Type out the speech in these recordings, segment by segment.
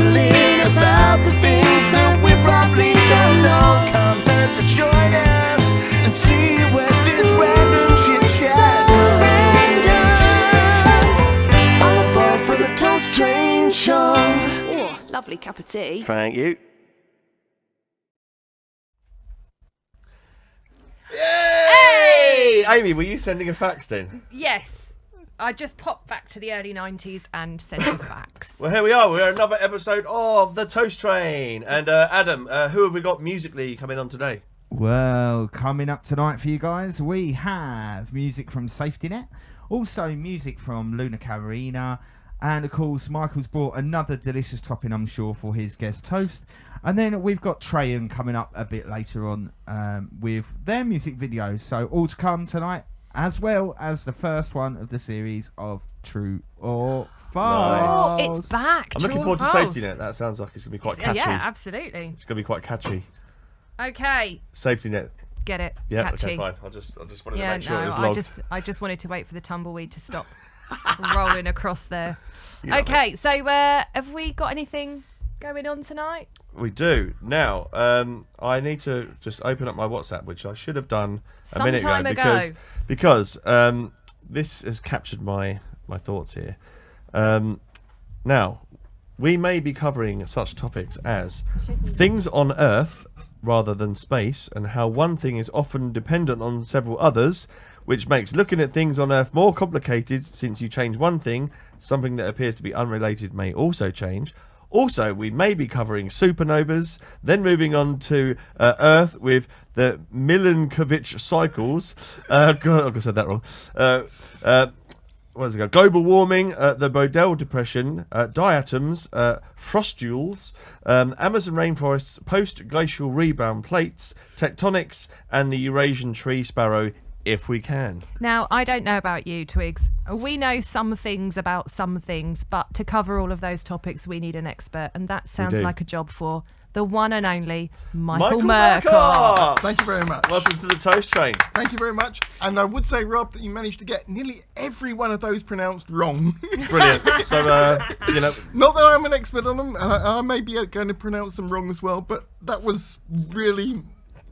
marveling about the things that we probably don't know. Come here to join us and see where this random chit-chat goes. All aboard for the Toast Train Show. Oh, lovely cup of tea. Thank you. Hey! Amy, were you sending a fax then? Yes. I just popped back to the early 90s and sent a fax. Well, here we are. We're another episode of The Toast Train. And Adam, who have we got musically coming on today? Well, coming up tonight for you guys, we have music from Safety Net, also music from Carina, and of course, Michael's brought another delicious topping, I'm sure, for his guest toast. And then we've got Trehan coming up a bit later on with their music videos. So all to come tonight, as well as the first one of the series of True or False. Nice. Oh, it's back. I'm looking True or forward to false? Safety Net. That sounds like it's going to be quite catchy. Yeah, absolutely. It's going to be quite catchy. Okay. Safety Net. Get it. Yeah, Catchy. okay, fine. I just wanted to Yeah, make sure it no, was logged. I just wanted to wait for the tumbleweed to stop rolling across there. You love Okay, so have we got anything going on tonight? We do. Now, I need to just open up my WhatsApp, which I should have done a minute Some time ago. Because this has captured my thoughts here. Now, we may be covering such topics as things on Earth rather than space, and how one thing is often dependent on several others, which makes looking at things on Earth more complicated since you change one thing, something that appears to be unrelated may also change. Also, we may be covering supernovas, then moving on to Earth with the Milankovitch cycles. God, I said that wrong. What does it go? Global warming, the Bodel depression, diatoms, frostules, Amazon rainforest's post-glacial rebound plates, tectonics, and the Eurasian tree sparrow, if we can. Now, I don't know about you, Twigs. We know some things about some things, but to cover all of those topics, we need an expert, and that sounds do. like a job for the one and only Michael Murcott. Murcott! Thank you very much. Welcome to the Toast Train. Thank you very much. And I would say, Rob, that you managed to get nearly every one of those pronounced wrong. Brilliant. So, you know, Not that I'm an expert on them. I may be going to pronounce them wrong as well, but that was really...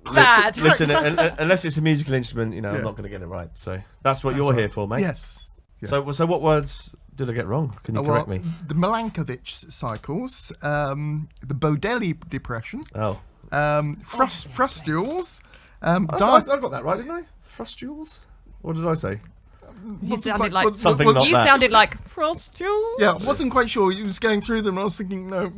Bad. listen, unless it's a musical instrument, you know, I'm Yeah. not going to get it right. So that's what you're here for, mate. Yes. So what words did I get wrong? Can you correct me? The Milankovitch cycles, the Bodeli depression, Oh. frustules, I got that right, didn't I? Frustules? What did I say? You sounded like Something not you that. sounded like Frostule. Yeah, I wasn't quite sure. He was going through them, and I was thinking, no.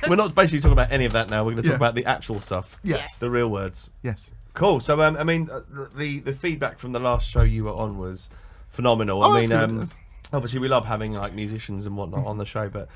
We're not basically talking about any of that now. We're going to talk Yeah. about the actual stuff. Yes. The real words. Yes. Cool. So, I mean, the feedback from the last show you were on was phenomenal. Oh, I mean, that's good. obviously we love having like musicians and whatnot on the show, but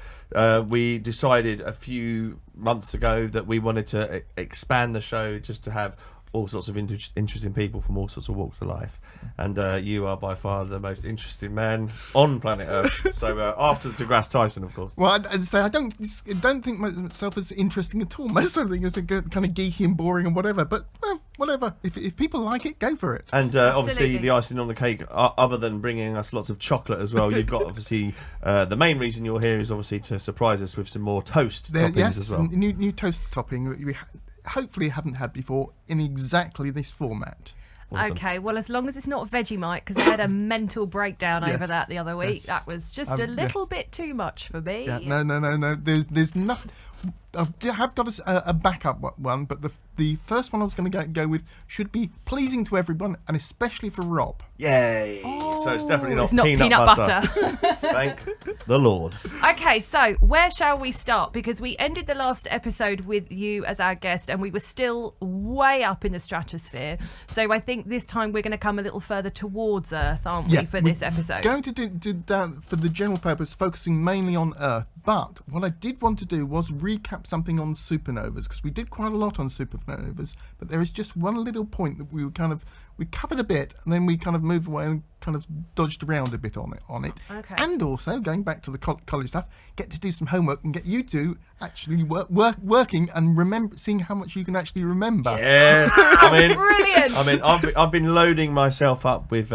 we decided a few months ago that we wanted to expand the show just to have all sorts of interesting people from all sorts of walks of life. And you are by far the most interesting man on planet Earth. So after DeGrasse Tyson, of course. Well, I'd say I don't think myself as interesting at all. Most of the things are kind of geeky and boring and whatever. But well, whatever. If people like it, go for it. And obviously Absolutely. the icing on the cake, other than bringing us lots of chocolate as well, you've got obviously the main reason you're here is obviously to surprise us with some more toast toppings Yes, as well. new toast topping that we hopefully haven't had before in exactly this format. Awesome. Okay, well, as long as it's not Vegemite, because I had a mental breakdown over Yes, that the other week. yes. That was just a little yes. bit too much for me. Yeah, no. There's nothing. I have got a backup one, but the first one I was going to go with should be pleasing to everyone, and especially for Rob. Yay! So it's definitely not, It's not peanut butter. Thank the Lord. Okay, so where shall we start? Because we ended the last episode with you as our guest and we were still way up in the stratosphere. So I think this time we're going to come a little further towards Earth, aren't we, for this episode? Going to do that for the general purpose, focusing mainly on Earth. But what I did want to do was recap something on supernovas, because we did quite a lot on supernovas. But there is just one little point that we covered a bit, and then we kind of moved away and kind of dodged around a bit on it. Okay. And also going back to the college stuff, get to do some homework and get you to actually working and seeing how much you can actually remember. Yeah, Brilliant. I mean, I've been loading myself up with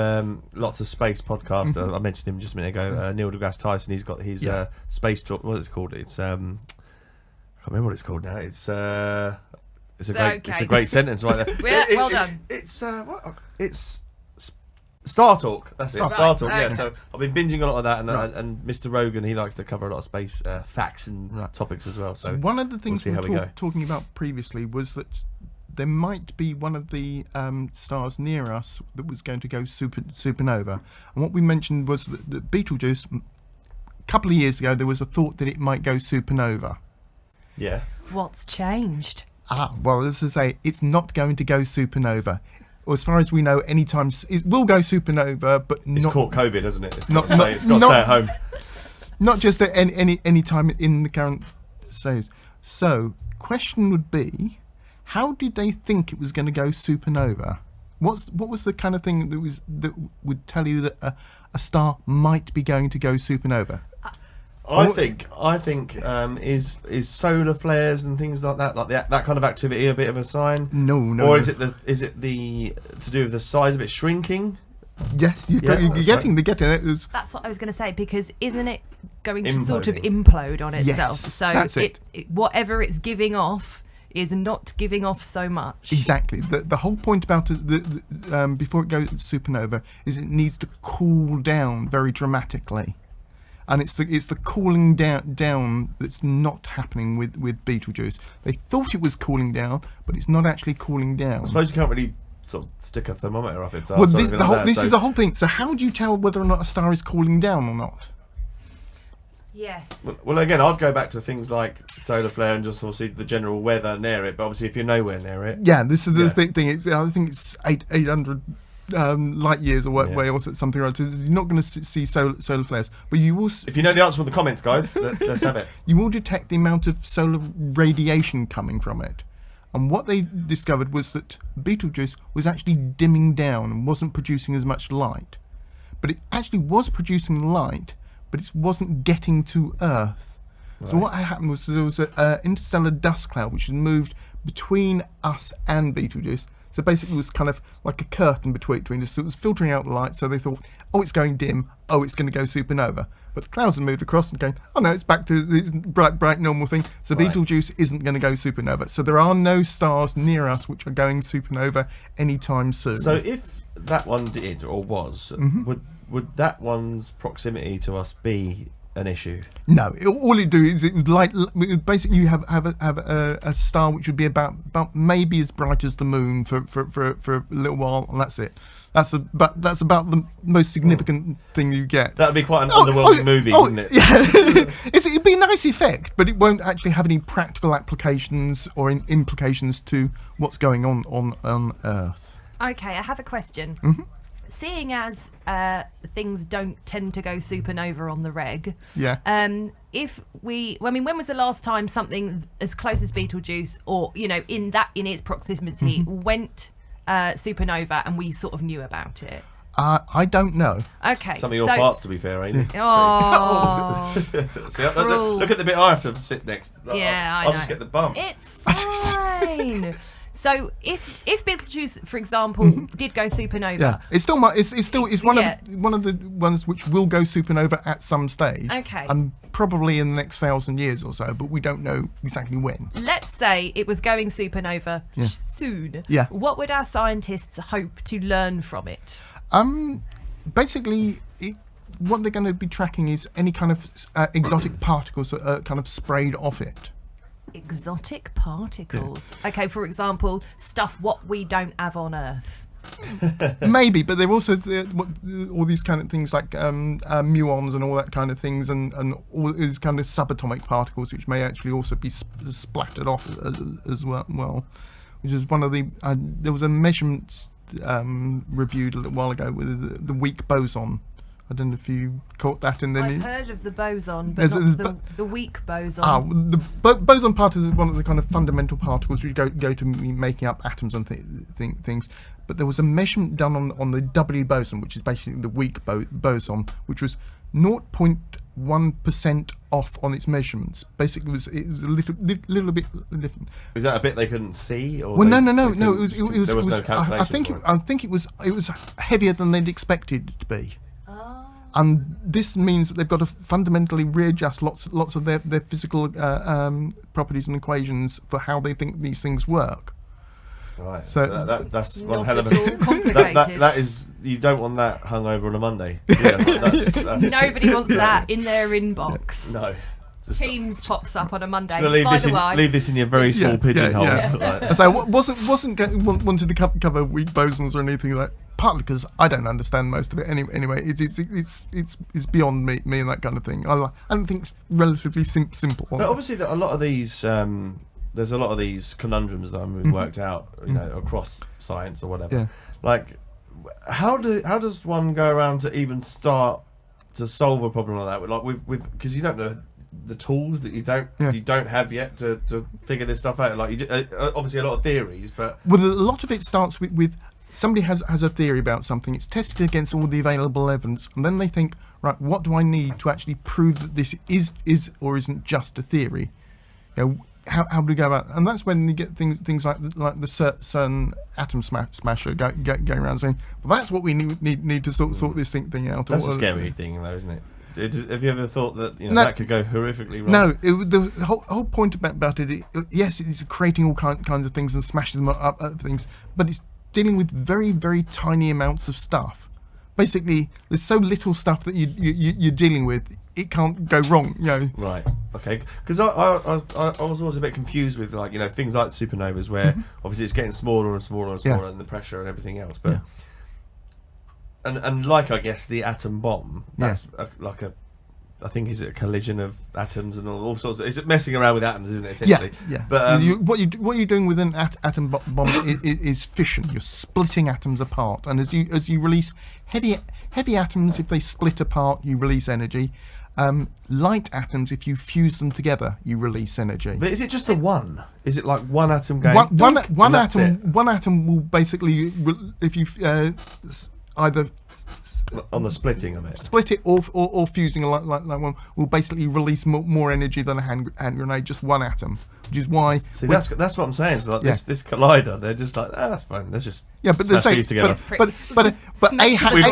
lots of space podcasts. I mentioned him just a minute ago. Neil deGrasse Tyson. He's got his space talk. What is it called? It's I can't remember what it's called now. It's a great sentence right there. Well done. It's Star Talk. That's it. Right, Star Talk. okay. Yeah. So I've been binging a lot of that, and Mr. Rogan, he likes to cover a lot of space facts and topics as well. So one of the things we'll we were talking about previously was that there might be one of the stars near us that was going to go supernova. And what we mentioned was that Betelgeuse, a couple of years ago, there was a thought that it might go supernova. Yeah. What's changed? Well, as I say, it's not going to go supernova. Or as far as we know, anytime it will go supernova, but It's not caught COVID, hasn't it? It's not- got to stay at home. not just at any time in the current stage. So, question would be, how did they think it was going to go supernova? What was the kind of thing that would tell you that a star might be going to go supernova? I think is solar flares and things like that kind of activity a bit of a sign? No. Or is it the to do with the size of it shrinking? Yes, you're that's getting it. That's what I was going to say, because isn't it going to sort of Imploding. implode on itself? Yes, So that's it. whatever it's giving off is not giving off so much. Exactly. The whole point about it, before it goes supernova, is it needs to cool down very dramatically. And it's the cooling down that's not happening with Betelgeuse. They thought it was cooling down, but it's not actually cooling down. I suppose you can't really sort of stick a thermometer up its arse. Well, or this anything like that, is the whole thing. So how do you tell whether or not a star is cooling down or not? Yes. Well, again, I'd go back to things like solar flare and just obviously the general weather near it. But obviously, if you're nowhere near it, Yeah, this is the thing. I think it's 800 light years away or something. Right? You're not going to see solar flares, but you will. if you know the answer in the comments, guys, let's have it. You will detect the amount of solar radiation coming from it. And what they discovered was that Betelgeuse was actually dimming down and wasn't producing as much light. But it actually was producing light, but it wasn't getting to Earth. So what happened was there was an interstellar dust cloud which had moved between us and Betelgeuse. So basically it was kind of like a curtain between us. So it was filtering out the light, so they thought, oh, it's going dim, oh, it's going to go supernova. But the clouds have moved across and going, oh no, it's back to the bright normal thing. So Betelgeuse isn't going to go supernova. So there are no stars near us which are going supernova anytime soon. So if that one did or was, would that one's proximity to us be an issue? No, all it do is it would basically you have a star which would be about maybe as bright as the moon for a little while, and that's it. That's about the most significant thing you get. That'd be quite an underwhelming movie, wouldn't it? Yeah, it'd be a nice effect, but it won't actually have any practical applications or implications to what's going on Earth. Okay, I have a question. Seeing as things don't tend to go supernova on the reg, when was the last time something as close as Betelgeuse, or in its proximity, went supernova and we sort of knew about it? I don't know. Okay, Some of your farts, to be fair, ain't it? Oh, See, look at the bit I have to sit next. Yeah, I I'll know. just get the bump. it's fine. So if Betelgeuse, for example, did go supernova, Yeah, it's one of the ones which will go supernova at some stage. Okay. And probably in the next 1,000 years or so, but we don't know exactly when. let's say it was going supernova soon. Yeah. What would our scientists hope to learn from it? Basically, what they're going to be tracking is any kind of exotic particles that are kind of sprayed off it. Exotic particles. Okay, for example, stuff what we don't have on Earth. Maybe, but they're also all these kind of things like muons and all that kind of things, and all these kind of subatomic particles, which may actually also be splattered off as well. Which is one of the there was a measurement reviewed a little while ago with the weak boson. I don't know if you caught that in the I've news. heard of the boson, but not the weak boson. The boson particle is one of the kind of fundamental particles which go to making up atoms and things. but there was a measurement done on the W boson, which is basically the weak boson, which was 0.1% off on its measurements. Basically, it was a little bit different. Is that a bit they couldn't see? Or Well, no. there was no I calculation. think it was heavier than they'd expected it to be. And this means that they've got to fundamentally readjust lots of their physical properties and equations for how they think these things work. Right. So that's one Not hell of at all a. complicated. That is, you don't want that hungover on a Monday. Yeah, that's Nobody wants that in their inbox. No. Just Teams pops up on a Monday. gonna leave By this in your very small pigeonhole. Yeah. Like, So wanted to cover weak bosons or anything like. Partly because I don't understand most of it anyway. It's beyond me and that kind of thing. I don't think it's relatively simple. but obviously, a lot of these. There's a lot of these conundrums that we've worked out, across science or whatever. Yeah. Like, how does one go around to even start to solve a problem like that? Like because you don't know the tools that you don't have yet to figure this stuff out. Like, obviously a lot of theories, but Well, a lot of it starts with somebody has a theory about something. It's tested against all the available evidence, and then they think, right, what do I need to actually prove that this is or isn't just a theory? How do we go about? And that's when you get things like the CERN atom smasher going around saying, well, that's what we need to sort this thing out. that's a scary thing, though, isn't it? Have you ever thought that No. that could go horrifically wrong? No, the whole point about it, yes, it's creating all kinds of things and smashing them up things, but it's dealing with very, very tiny amounts of stuff. Basically, there's so little stuff that you're dealing with, it can't go wrong. Right. Okay. Because I was always a bit confused with things like supernovas, where obviously it's getting smaller and smaller and smaller, and the pressure and everything else. But and like, I guess, the atom bomb, that's I think, is it a collision of atoms and all sorts of... Is it messing around with atoms, isn't it, essentially? Yeah. But what you're doing with an atom bomb is fission. You're splitting atoms apart, and as you release heavy atoms, if they split apart, you release energy. Light atoms, if you fuse them together, you release energy. But is it just the one? Is it like one atom going... One atom will basically, if you either on the splitting of it, split it or fusing like one, will basically release more energy than a hand grenade. Just one atom, which is why. See, that's what I'm saying. So like this collider, they're just like, that's fine. Let's just but they say, these together.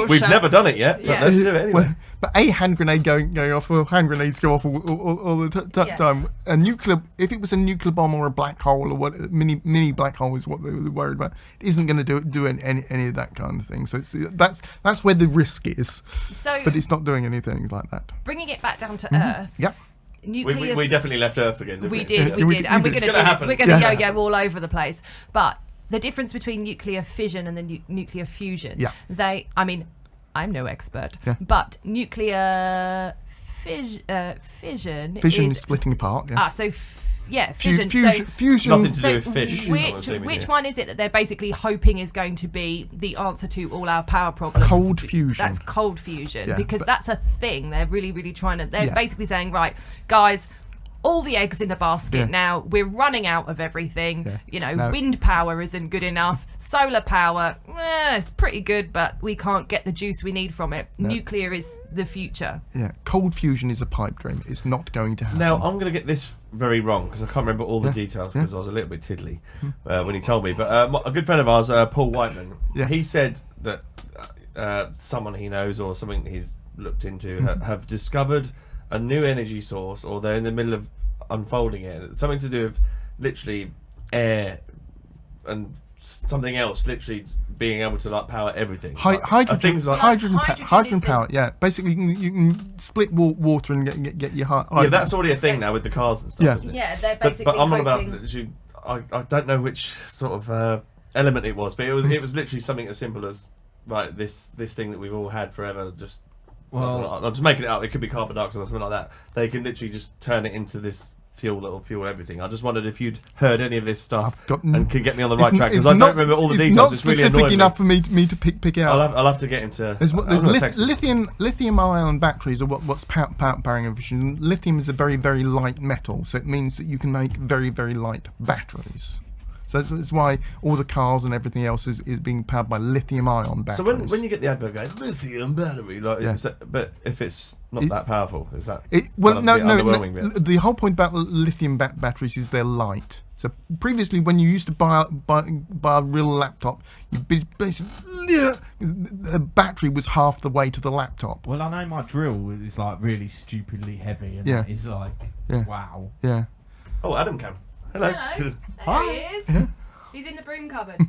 We've never done it yet. But let's do it anyway. But a hand grenade going off, or hand grenades go off all the time. A nuclear, if it was a nuclear bomb or a black hole or what, mini black hole is what they were worried about. It isn't going to do any of that kind of thing. So that's where the risk is. But it's not doing anything like that. Bringing it back down to Earth. Yep. Nuclear. We definitely left Earth again. Didn't we? We did, and we're going to do this. We're going to yo-yo all over the place. But the difference between nuclear fission and the nuclear fusion. Yeah. I'm no expert, but nuclear fission is splitting apart. Yeah. Fission. Fusion. Nothing to do with fish. Which one is it that they're basically hoping is going to be the answer to all our power problems? Cold fusion. That's cold fusion, Yeah, because that's a thing. They're really, really trying to. They're Yeah. basically saying, right, guys, all the eggs in the basket now. We're running out of everything. No. Wind power isn't good enough. Solar power, it's pretty good, but we can't get the juice we need from it. Nuclear is the future. Yeah, cold fusion is a pipe dream. It's not going to happen. Now, I'm going to get this very wrong because I can't remember all the details because I was a little bit tiddly when he told me. But a good friend of ours, Paul Whiteman, he said that someone he knows or something he's looked into have discovered a new energy source, or they're in the middle of unfolding it. Something to do with literally air and something else, literally being able to power everything. Hydrogen, things like hydrogen power. Yeah, basically you can split water and get your hydrogen. Yeah, that's already a thing now with the cars and stuff, Yeah. isn't it? Yeah, they're But basically I'm on hoping... about literally, I don't know which sort of element it was, but it was literally something as simple as this thing that we've all had forever. Just I'm just making it up. It could be carbon dioxide or something like that. They can literally just turn it into this fuel that will fuel everything. I just wondered if you'd heard any of this stuff and could get me on the right track, because I don't remember all the details. It's really specific annoying enough for me to pick it up. I'll have to get into. There's lithium-ion batteries are what's powering fission. Lithium is a very, very light metal, so it means that you can make very, very light batteries. So that's why all the cars and everything else is being powered by lithium-ion batteries. So when you get the advert going, lithium battery, like, Yeah. but if it's not that powerful, is that Well, kind no, of the no, underwhelming no. bit? The whole point about lithium batteries is they're light. So previously, when you used to buy a real laptop, basically the battery was half the weight of the laptop. Well, I know my drill is like really stupidly heavy, and Yeah. that is like, Yeah. wow. Yeah. Oh, Adam cam. Hello. Hello. Hi. There he is. Yeah. He's in the broom cupboard.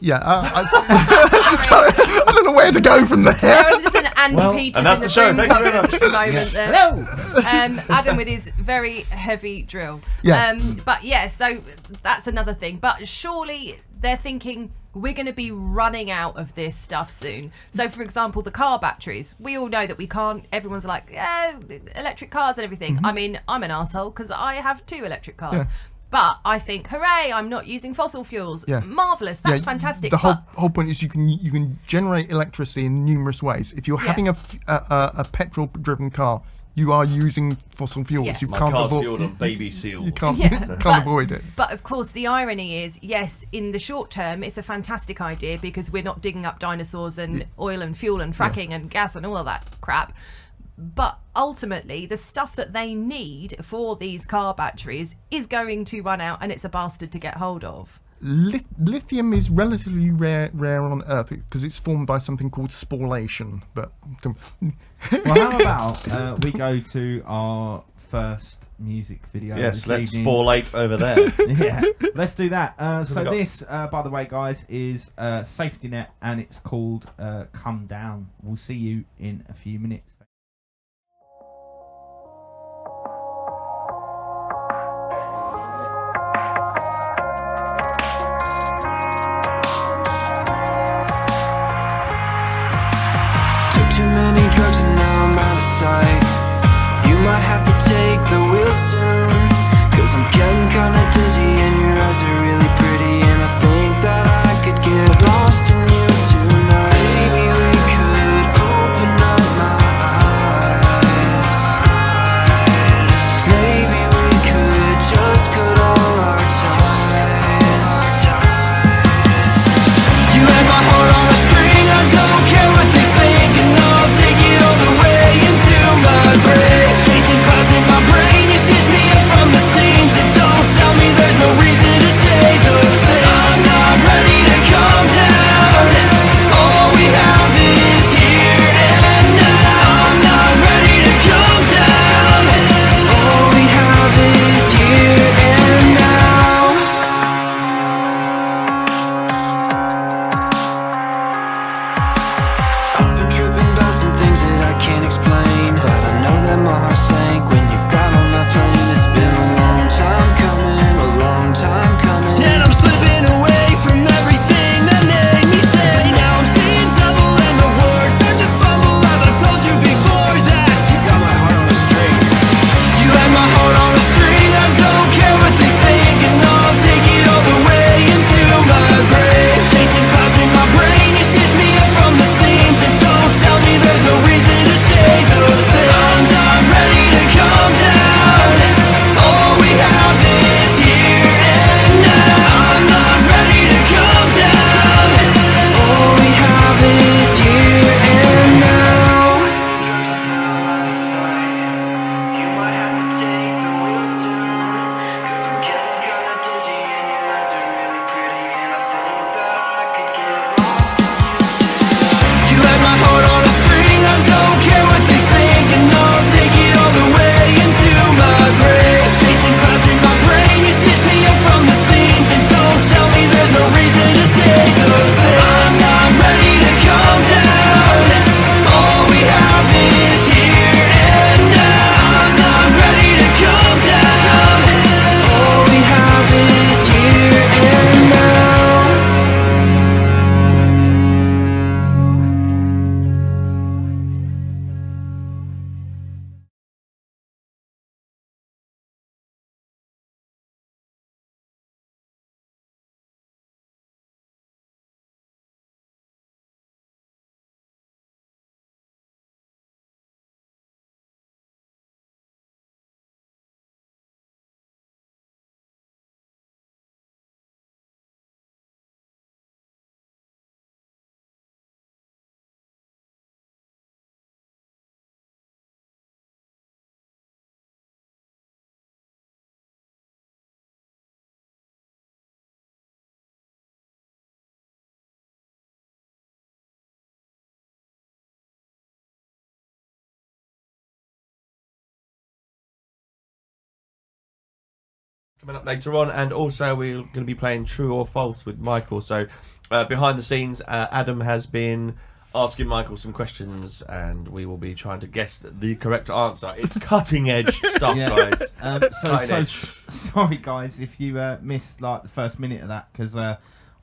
Yeah. Sorry, I don't know where to go from there. There was just an Andy Well, Peters and that's in the show. broom Thank you very cupboard moment there. Hello. Adam with his very heavy drill. Yeah. But yeah, so that's another thing. But surely they're thinking we're going to be running out of this stuff soon. So, for example, the car batteries. We all know that we can't. Everyone's like, yeah, electric cars and everything. I mean, I'm an arsehole because I have 2 electric cars. Yeah. But I think, hooray! I'm not using fossil fuels. Yeah. Marvelous. That's Yeah, fantastic. The but whole point is you can generate electricity in numerous ways. If you're Yeah. having a petrol-driven car, you are using fossil fuels. Yes. You My can't car's avoid. fueled on baby seals. You can't Yeah, can't but- avoid it. But of course, the irony is, yes, in the short term, it's a fantastic idea because we're not digging up dinosaurs and oil and fuel and fracking and gas and all of that crap. But ultimately, the stuff that they need for these car batteries is going to run out, and it's a bastard to get hold of. Lithium is relatively rare on Earth because it's formed by something called sporulation. But Well, how about we go to our first music video? Yes, this let's evening. sporulate over there. Yeah, let's do that. So we got? this, by the way, guys, is Safety Net, and it's called "Come Down." We'll see you in a few minutes. Took too many drugs and now I'm out of sight. You might have to take the wheel soon, 'cause I'm getting kinda dizzy and your eyes are really pretty, and I think that I could get lost in you tonight. Maybe we could open up my eyes. Maybe we could just cut all our ties. You had my heart on a string, I don't care what they think, and I'll take it all the way into my grave. Chasing clouds in my brain, coming up later on, and also we're going to be playing True or False with Michael. So behind the scenes, Adam has been asking Michael some questions, and we will be trying to guess the correct answer. It's cutting edge stuff, guys. So sorry, guys, if you missed like the first minute of that, because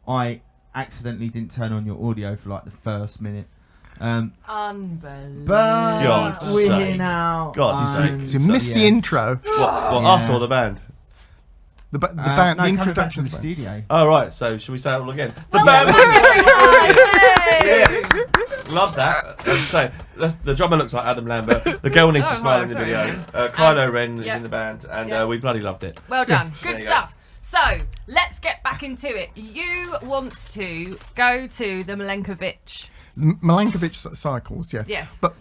I accidentally didn't turn on your audio for like the first minute. Unbelievable. But God's we're sake. here now. God's sake. So you missed the intro. What, us or the band? The band, no, the coming back introduction. to the studio. Oh, right, so should we say it all again? The Well, band! Yay! Yes! Love that. As I say, the drummer looks like Adam Lambert. The girl needs to Oh, smile right, in the sorry, video. yeah. Kylo Ren is yeah. in the band, and Yeah. we bloody loved it. Well done. There Good you stuff. So, let's get back into it. You want to go to the Milankovitch. Milankovitch cycles, yeah. Yes. But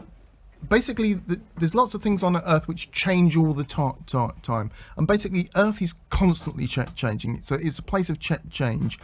basically, there's lots of things on Earth which change all the time. And basically, Earth is constantly changing. So it's a place of change.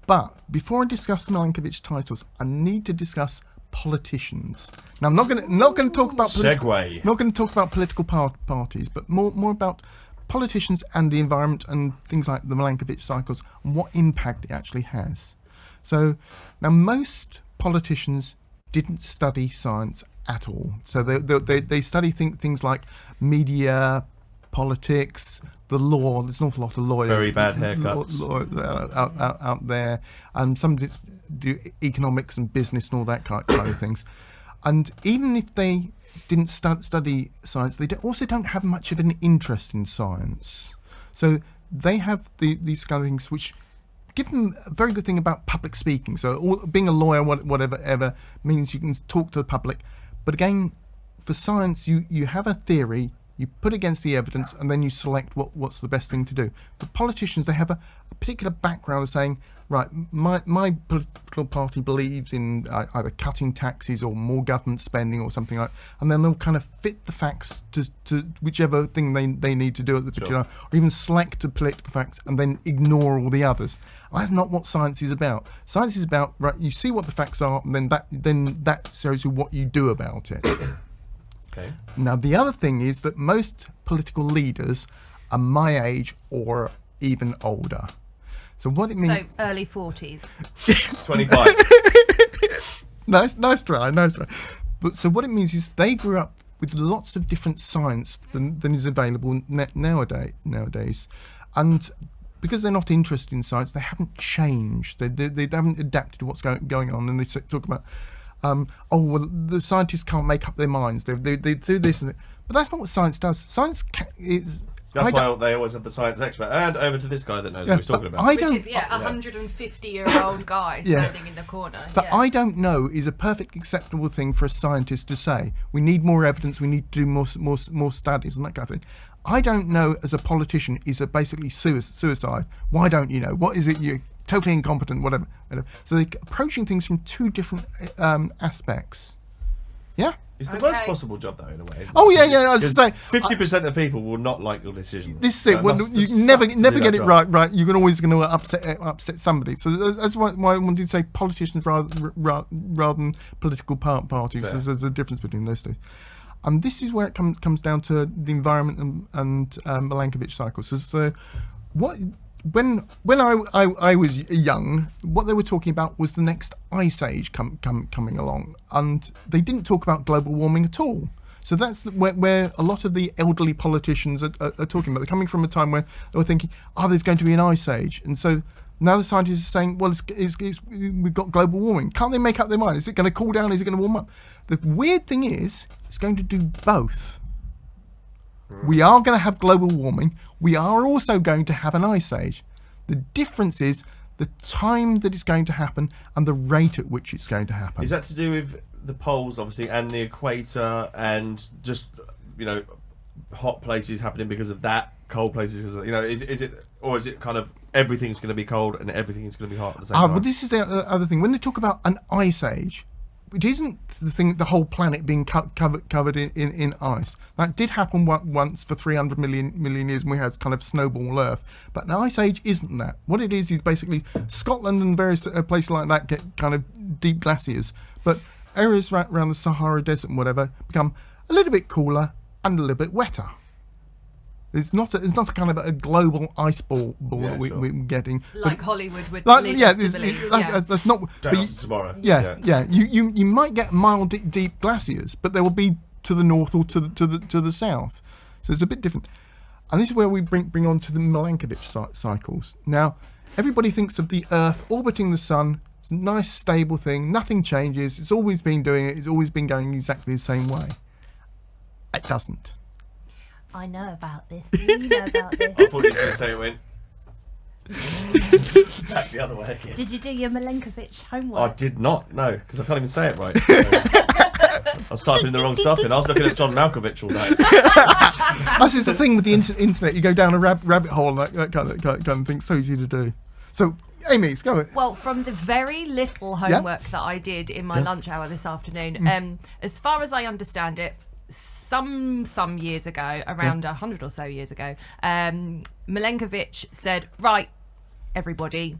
But before I discuss the Milankovitch titles, I need to discuss politicians. Now, I'm not going to talk about Segue. not going to talk about political parties, but more about politicians and the environment and things like the Milankovitch cycles and what impact it actually has. So now most politicians didn't study science at all. So they study things like media, politics, the law. There's an awful lot of lawyers. Very bad haircuts. Out there, and some do economics and business and all that kind of things. And even if they didn't study science, they also don't have much of an interest in science. So they have these kind of things which give them a very good thing about public speaking. So being a lawyer, whatever means you can talk to the public. But again, for science, you have a theory, you put against the evidence, and then you select what's the best thing to do. For politicians, they have a particular background of saying, right, my political party believes in either cutting taxes or more government spending or something like that, and then they'll kind of fit the facts to whichever thing they need to do at the particular, or even select the political facts and then ignore all the others. Well, that's not what science is about. Science is about, right, you see what the facts are, and then that shows you what you do about it. Okay. Now, the other thing is that most political leaders are my age or even older. So what it means... So, early 40s. 25. Nice try. But so what it means is they grew up with lots of different science than is available nowadays. And because they're not interested in science, they haven't changed. They haven't adapted to what's going on. And they talk about... the scientists can't make up their minds. They do this and that. But that's not what science does. Science is... That's why they always have the science expert. And over to this guy that knows what he's talking about. Which is, a 150-year-old guy standing in the corner. But I don't know is a perfect acceptable thing for a scientist to say. We need more evidence. We need to do more studies and that kind of thing. I don't know as a politician is basically suicide. Why don't you know? What is it? You're totally incompetent, whatever. So they're approaching things from two different aspects. Yeah? It's the worst possible job, though, in a way. Isn't Oh, it? yeah, I was saying... 50% of people will not like your decision. This is it. Well, you never get it right. You're always going to upset somebody. So that's why I wanted to say politicians rather than political parties. There's a difference between those two. And this is where it comes down to the environment and Milankovitch cycles. So when I was young, what they were talking about was the next ice age coming along, and they didn't talk about global warming at all. So that's where a lot of the elderly politicians are talking about. They're coming from a time where they were thinking, there's going to be an ice age, and so now the scientists are saying, well, we've got global warming. Can't they make up their mind? Is it going to cool down? Is it going to warm up? The weird thing is, it's going to do both. We are going to have global warming. We are also going to have an ice age. The difference is the time that it's going to happen and the rate at which it's going to happen. Is that to do with the poles, obviously, and the equator, and just, hot places happening because of that, cold places because of, is it, or is it kind of everything's going to be cold and everything's going to be hot at the same time? Well, this is the other thing. When they talk about an ice age, it isn't the whole planet being covered in ice. That did happen once for 300 million years, and we had kind of snowball Earth. But an ice age isn't that. What it is basically Scotland and various places like that get kind of deep glaciers, but areas around the Sahara Desert and whatever become a little bit cooler and a little bit wetter. It's not a kind of a global ice ball Yeah, that we're getting. Like but Hollywood would like, lead yeah, us to believe. that's not. Day but after tomorrow. yeah. You might get mild deep glaciers, but they will be to the north or to the south. So it's a bit different. And this is where we bring on to the Milankovitch cycles. Now, everybody thinks of the Earth orbiting the Sun. It's a nice, stable thing. Nothing changes. It's always been doing it. It's always been going exactly the same way. It doesn't. I know about this. You know about this. I thought you were going to say it went back the other way again. Did you do your Milankovitch homework? I did not, no, because I can't even say it right. I was typing the wrong stuff in. I was looking at John Malkovich all day. That's just the thing with the internet. You go down a rabbit hole and that kind of thing. So easy to do. So, Amy, let's go. Well, from the very little homework that I did in my lunch hour this afternoon, as far as I understand it, some years ago, around 100 or so years ago, Milankovitch said, right, everybody,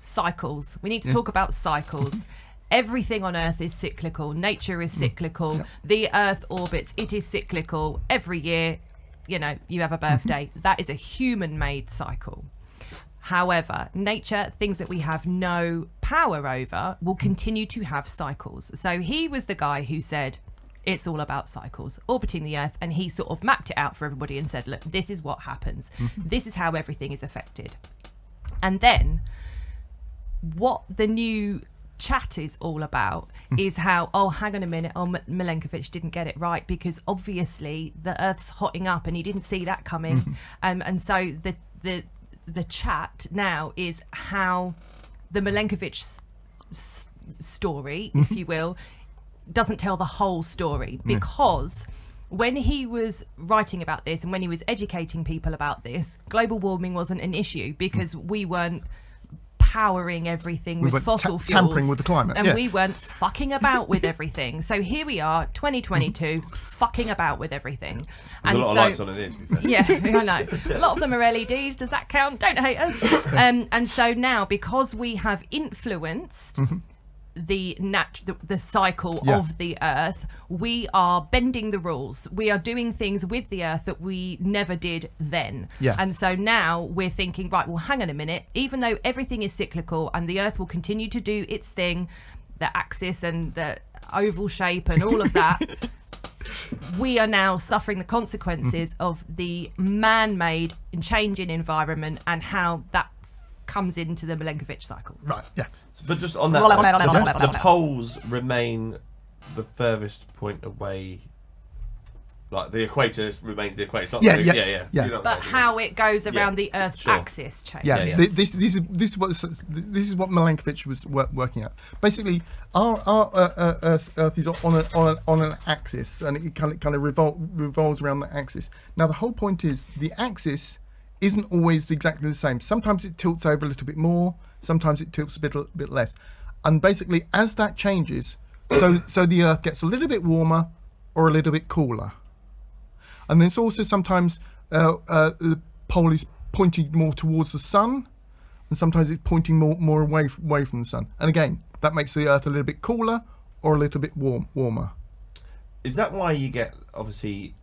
cycles. We need to talk about cycles. Everything on Earth is cyclical. Nature is cyclical. The Earth orbits. It is cyclical. Every year, you have a birthday. That is a human-made cycle. However, nature, things that we have no power over, will continue to have cycles. So he was the guy who said, it's all about cycles, orbiting the Earth, and he sort of mapped it out for everybody and said, look, this is what happens. This is how everything is affected. And then what the new chat is all about is how, hang on a minute, Milankovitch didn't get it right, because obviously the Earth's hotting up and he didn't see that coming. And so the chat now is how the Milankovitch story, if you will, doesn't tell the whole story, because when he was writing about this and when he was educating people about this, global warming wasn't an issue because we weren't powering everything with fossil fuels, tampering with the climate, and we weren't fucking about with everything. So here we are, 2022, fucking about with everything. There's and a lot of lights on it here, to be fair. Yeah, I know. A lot of them are LEDs. Does that count? Don't hate us. And so now, because we have influenced the cycle of the Earth, we are bending the rules. We are doing things with the Earth that we never did then. And so now we're thinking, right, well, hang on a minute. Even though everything is cyclical and the Earth will continue to do its thing, the axis and the oval shape and all of that, we are now suffering the consequences of the man-made and changing environment and how that comes into the Milankovitch cycle. Right, yeah. But just on that, the poles remain the furthest point away. Like the equator remains the equator. It's not Yeah. You know what I'm But saying? how it goes around the Earth's Sure. axis changes. Yeah, this is what Milankovitch was working at. Basically, our Earth is on an axis, and it kind of revolves around the axis. Now, the whole point is the axis isn't always exactly the same. Sometimes it tilts over a little bit more. Sometimes it tilts a bit less. And basically, as that changes, so the Earth gets a little bit warmer or a little bit cooler. And there's also sometimes the pole is pointing more towards the sun, and sometimes it's pointing more away from the sun. And again, that makes the Earth a little bit cooler or a little bit warmer. Is that why you get obviously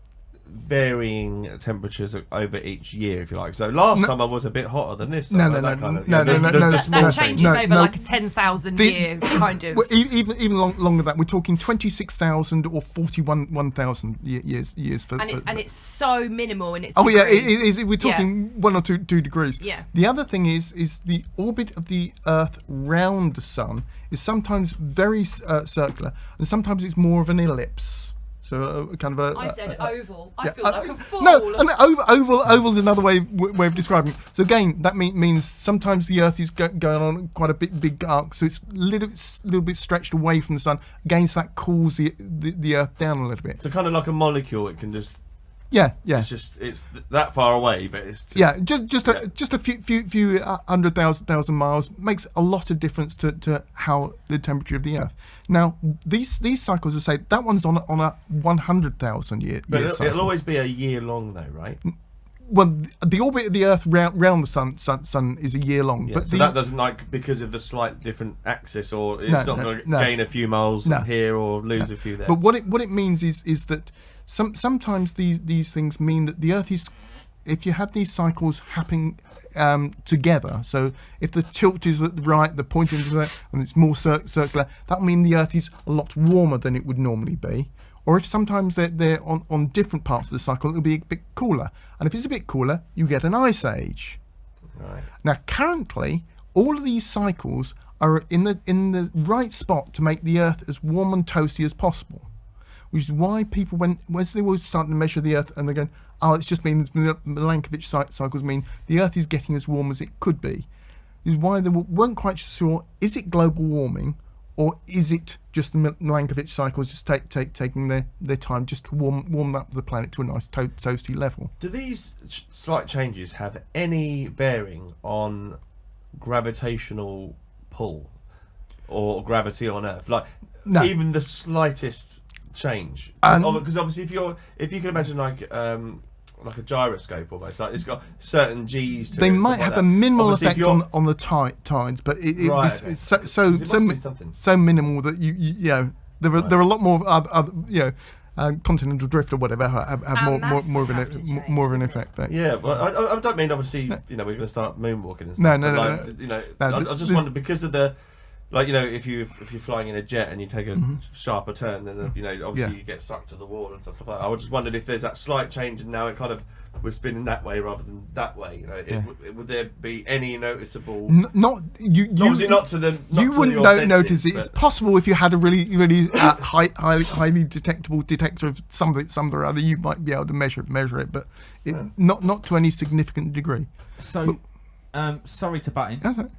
varying temperatures over each year, if you like? So last summer was a bit hotter than this summer. That changes over like a 10,000 year kind of. Well, even longer than that. We're talking 26,000 or 41,000 years for. And it's so minimal, and it's. Oh yeah, we're talking 1 or 2 degrees. Yeah. The other thing is the orbit of the Earth round the Sun is sometimes very circular, and sometimes it's more of an ellipse. So kind of I said oval. I feel like a fool. No, and oval is another way of describing it. So again, that means sometimes the Earth is going on quite a big arc, so it's a little bit stretched away from the Sun. Again, so that cools the Earth down a little bit. So kind of like a molecule, it can just. Yeah. It's that far away, but it's. Just, just a few 100,000 miles makes a lot of difference to how the temperature of the Earth. Now these cycles, I say that one's on a 100,000 year. But cycle. it'll always be a year long, though, right? Well, the orbit of the Earth round the sun is a year long. Yeah, but so that doesn't because of the slight different axis, or it's not going to gain a few miles here or lose a few there. But what it means is that sometimes these things mean that the Earth if you have these cycles happening together, so if the tilt is at the right, the point is there, and it's more circular, that will mean the Earth is a lot warmer than it would normally be. Or if sometimes they're on different parts of the cycle, it'll be a bit cooler. And if it's a bit cooler, you get an ice age. Right. Now, currently, all of these cycles are in the right spot to make the Earth as warm and toasty as possible. Which is why people, as they were starting to measure the Earth, and they're going, oh, it's just means Milankovitch cycles mean the Earth is getting as warm as it could be. Is why they weren't quite sure, is it global warming, or is it just the Milankovitch cycles just taking their time just to warm up the planet to a nice toasty level? Do these slight changes have any bearing on gravitational pull or gravity on Earth? Like, No. even the slightest change? Because obviously, if you can imagine like a gyroscope almost, like it's got certain G's to They it, might stuff like have that. a minimal Obviously, if effect you're- on the tides, but Right, okay. it's so It must do something. so minimal that you know there are a lot more other continental drift or whatever have mass more of would have to change, more of an wouldn't it? effect. But Yeah, well, I don't mean obviously. You know, we're going to start moonwalking and stuff. No, but no, like, no. You know, No, I just this- wondered because of the, like, you know, if you're flying in a jet and you take a Mm-hmm. sharper turn, then you know, obviously you get sucked to the wall and stuff like that. I just wondered if there's that slight change and now it kind of we're spinning that way rather than that way. You know, would there be any noticeable? not you. Obviously not to the. Not You to wouldn't your notice senses, it. It's but- possible if you had a really highly detectable detector of something or other, you might be able to measure it, but not to any significant degree. So, sorry to butt in, That's it.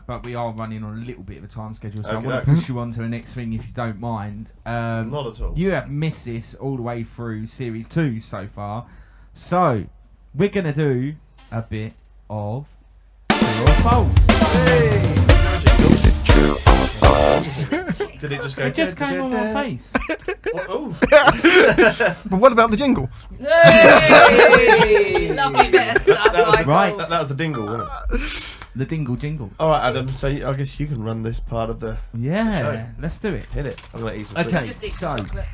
but we are running on a little bit of a time schedule, so I Okay, want to okay. push you on to the next thing if you don't mind. Not at all. You have missed this all the way through Series 2 so far, so we're going to do a bit of True or False. Did it just go? It just came on my face. Oh. But what about the jingle? Hey! Lovely bit of stuff, Michael. Right. That was the dingle, wasn't it? The dingle jingle. All right, Adam. So I guess you can run this part of the. Yeah, let's do it. Hit it. I'm gonna eat some. Okay. fruit. Just eat So- chocolate.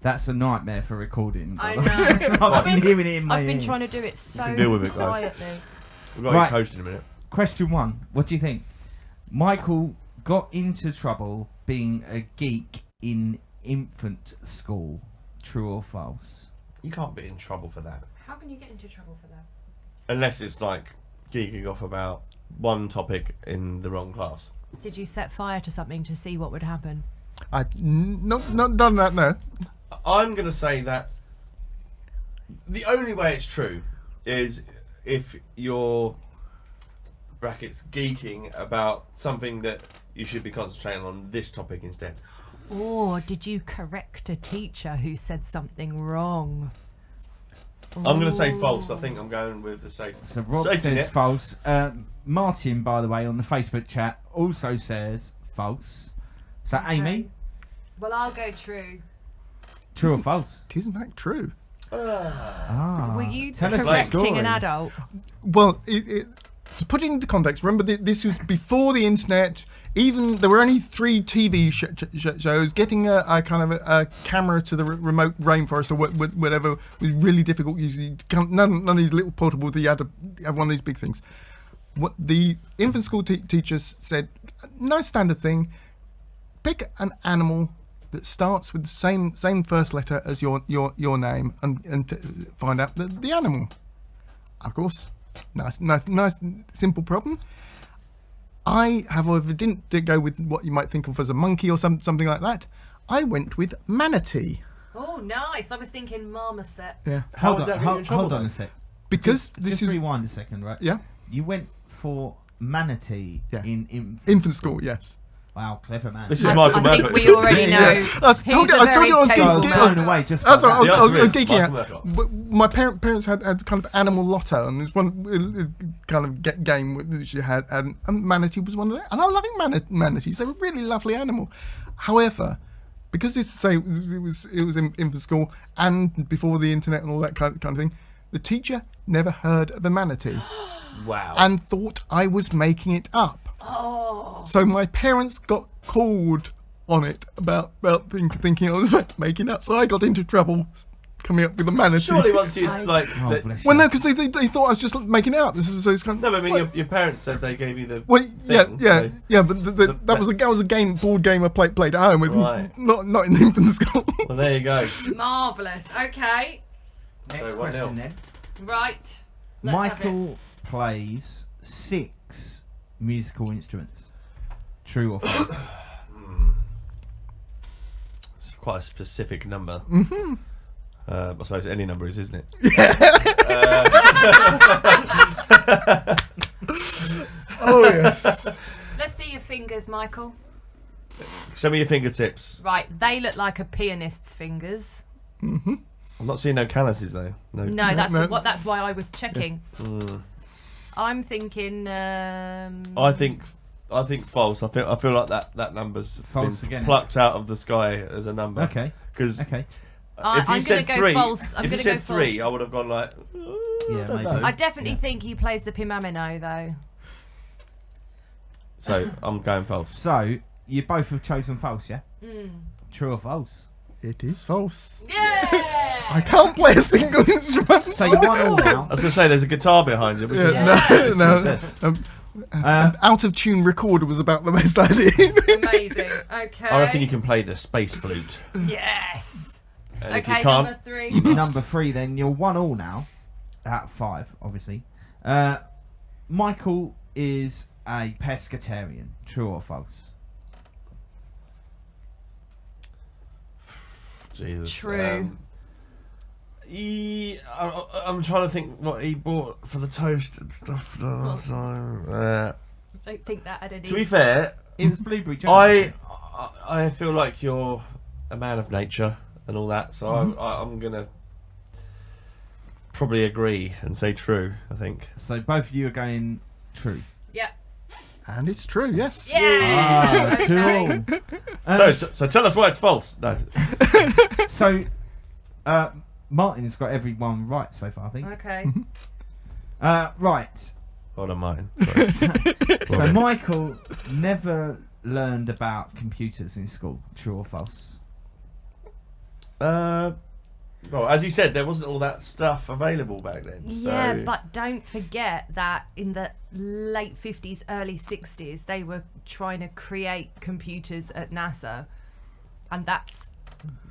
That's a nightmare for recording. I know. I've been hearing it in my I've been ear. trying to do it so deal with it, guys. quietly. We've got Right. to eat toast in a minute. Question 1. What do you think? Michael got into trouble being a geek in infant school. True or false? You can't be in trouble for that How can you get into trouble for that? unless it's like geeking off about one topic in the wrong class. Did you set fire to something to see what would happen? I've not done that. No. I'm gonna say that the only way it's true is if you're brackets geeking about something that you should be concentrating on this topic instead. Or did you correct a teacher who said something wrong? I'm gonna say false. I think I'm going with the safe. So Rob safety says net. false. Martin, by the way, on the Facebook chat also says false. So Amy, Well, I'll go true. true or false? It is in fact true. Ah, Were you tell us the correcting story. an adult? Well, to put it into context, remember this was before the internet. Even there were only 3 TV shows. Getting a kind of a camera to the remote rainforest or whatever was really difficult. Usually, none of these little portables. You had to have one of these big things. What the infant school teachers said, nice standard thing. Pick an animal that starts with the same first letter as your name and find out the animal. Of course, nice simple problem. I, however, didn't go with what you might think of as a monkey or something like that. I went with manatee. Oh, nice. I was thinking marmoset. Yeah, How Hold would on, that get you in trouble, hold on though? a sec. because Just this is rewind a second, right? yeah You went for manatee Yeah. in infant school. Yes. Wow, clever man. This is I Michael think Murcott. we already know. Yeah. I told you He's a I very was I capable was geeking. blown man. away just That's by what that. I was The answer is geeking Michael out. Murcott. But my parents had kind of animal lotto, and there's one kind of game which you had, and manatee was one of them. And I love manatees; they were a really lovely animal. However, because this say it was in infant school and before the internet and all that kind of thing, the teacher never heard of a manatee Wow. and thought I was making it up. Oh. So my parents got called on it about thinking I was making up. So I got into trouble coming up with a manatee. Surely once you I- like. Oh, the- bless Well, you. no, because they thought I was just making it up. This is so it's kind of. no, but I mean, Well, your parents said they gave you the. well, yeah, thing, yeah, so- yeah, but So that was a game, board game I played at home with, Right. not in the infant school. Well, there you go. Marvellous. Okay. Next So, 1-0. question then. Right. Let's have it. Michael plays 6 musical instruments. True or false? It's quite a specific number. I suppose any number is, isn't it? Oh yes. Let's see your fingers, Michael. Show me your fingertips. Right, they look like a pianist's fingers. I'm not seeing no calluses though. No. No, that's no. that's why I was checking. I'm thinking. I think false. I feel like that number's False been again. plucked out of the sky as a number. Okay. Because Okay. if you I'm gonna said go 3, false. I'm if you gonna said go 3, false. I would have gone like. Yeah, I don't maybe. know. I definitely think he plays the pimamino though. So I'm going false. So, you both have chosen false, yeah? True or false? It is false. Yeah. I can't play a single instrument. So you won all now. I was gonna say there's a guitar behind you. We could- Yeah, it's no, success. An out of tune recorder was about the best idea. Amazing. Okay. I reckon you can play the space flute. Yes. And if you Okay, can't, number 3. you must. Number 3 then, you're 1 all now. Out of 5, obviously. Michael is a pescatarian. True or false? Jesus. True. I'm trying to think what he bought for the toast and stuff last time. Don't think that had any. To be fair, It was blueberry jam. I feel like you're a man of nature and all that, so I'm gonna probably agree and say true. I think. So both of you are going true. Yeah. And it's true, yes. Yeah. Ah, 2 all. So tell us why it's false. No. So, Martin's got everyone right so far, I think. Okay. Right. Hold on, mine. Sorry. So Michael never learned about computers in school. True or false? Well, as you said, there wasn't all that stuff available back then. Yeah, so- but don't forget that in the late 50s, early 60s, they were trying to create computers at NASA. And that's.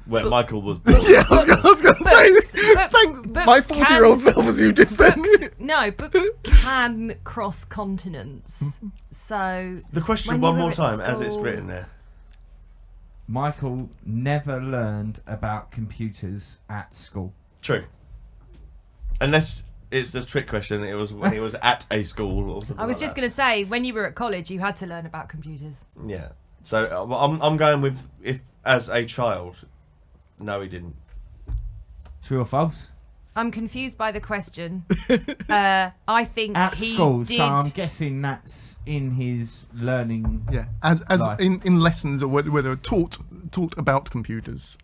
when Michael was born. Yeah, I was going to say, Books thank can- my 40-year-old self as you just said. Books can cross continents. So. The question when one you more were at time, as it's school- written there. Michael never learned about computers at school. True. Unless it's the trick question. It was when he was at a school or something. I was like just that. going to say, when you were at college, you had to learn about computers. Yeah. So I'm going with if as a child. No, he didn't. True or false? I'm confused by the question. I think At he school, did. so I'm guessing that's in his learning. Yeah, as Life. in lessons or where they were taught about computers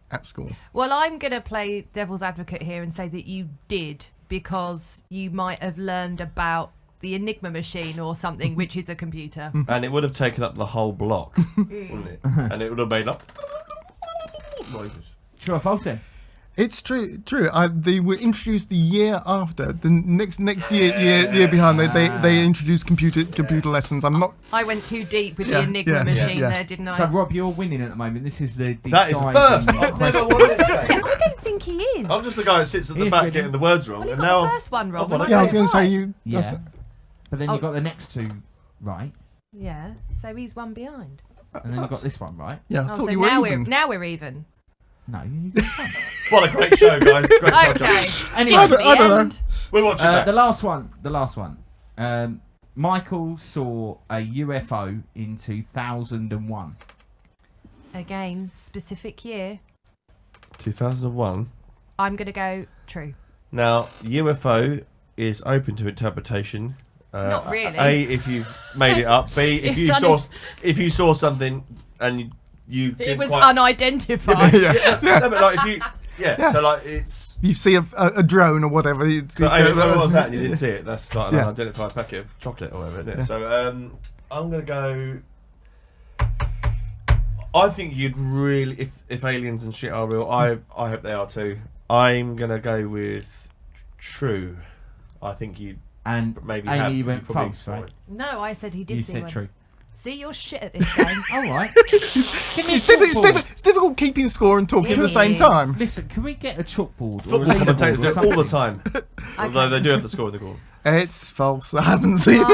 at school. Well, I'm going to play devil's advocate here and say that you did, because you might have learned about the Enigma machine or something, which is a computer. And it would have taken up the whole block, wouldn't it? And it would have made up noises. True or false then? It's true. They were introduced the year after. The next year behind. They introduced computer lessons. I'm not. I went too deep with Yeah, the Enigma yeah, machine yeah. there, didn't I? So Rob, you're winning at the moment. This is the That is a deciding first. I've never question. won this game. I don't think he is. I'm just the guy that sits at the He's back winning. getting the words wrong, Well, you and got now the first one, Rob. I've won and a I Yeah, I got was it going to say right. you. Yeah. But then Oh. you got the next 2 right, Yeah, so he's one behind. and then you got this one right. Yeah, I Oh, thought so you were now even. we're even. No, he's in front. what a great show, guys! Great Okay. job. Anyway. Skip to I don't the know. end. We're watching that. The last one. Michael saw a UFO in 2001. Again, specific year. 2001. I'm going to go true. Now, UFO is open to interpretation. Not really. A, if you made it up. B, if you saw something and you It didn't was quite. unidentified. Yeah. No, but like if you, yeah. So like it's. You see a drone or whatever. So hey, if it was that and you didn't see it, that's like an Yeah. unidentified packet of chocolate or whatever, isn't it? So I'm gonna go. I think you'd really, if aliens and shit are real, I hope they are too. I'm gonna go with true. I think you And maybe Amy, have. you 'cause went probably false, saw right? it. No, I said he did You see said one. true. See, you're shit at this game. All right. Give me a It's difficult keeping score and talking at the It same is. time. Listen, can we get a chalkboard or a Football leaderboard commentators or do it all the something? time. Although they do have the score in the corner. It's false. I haven't seen it.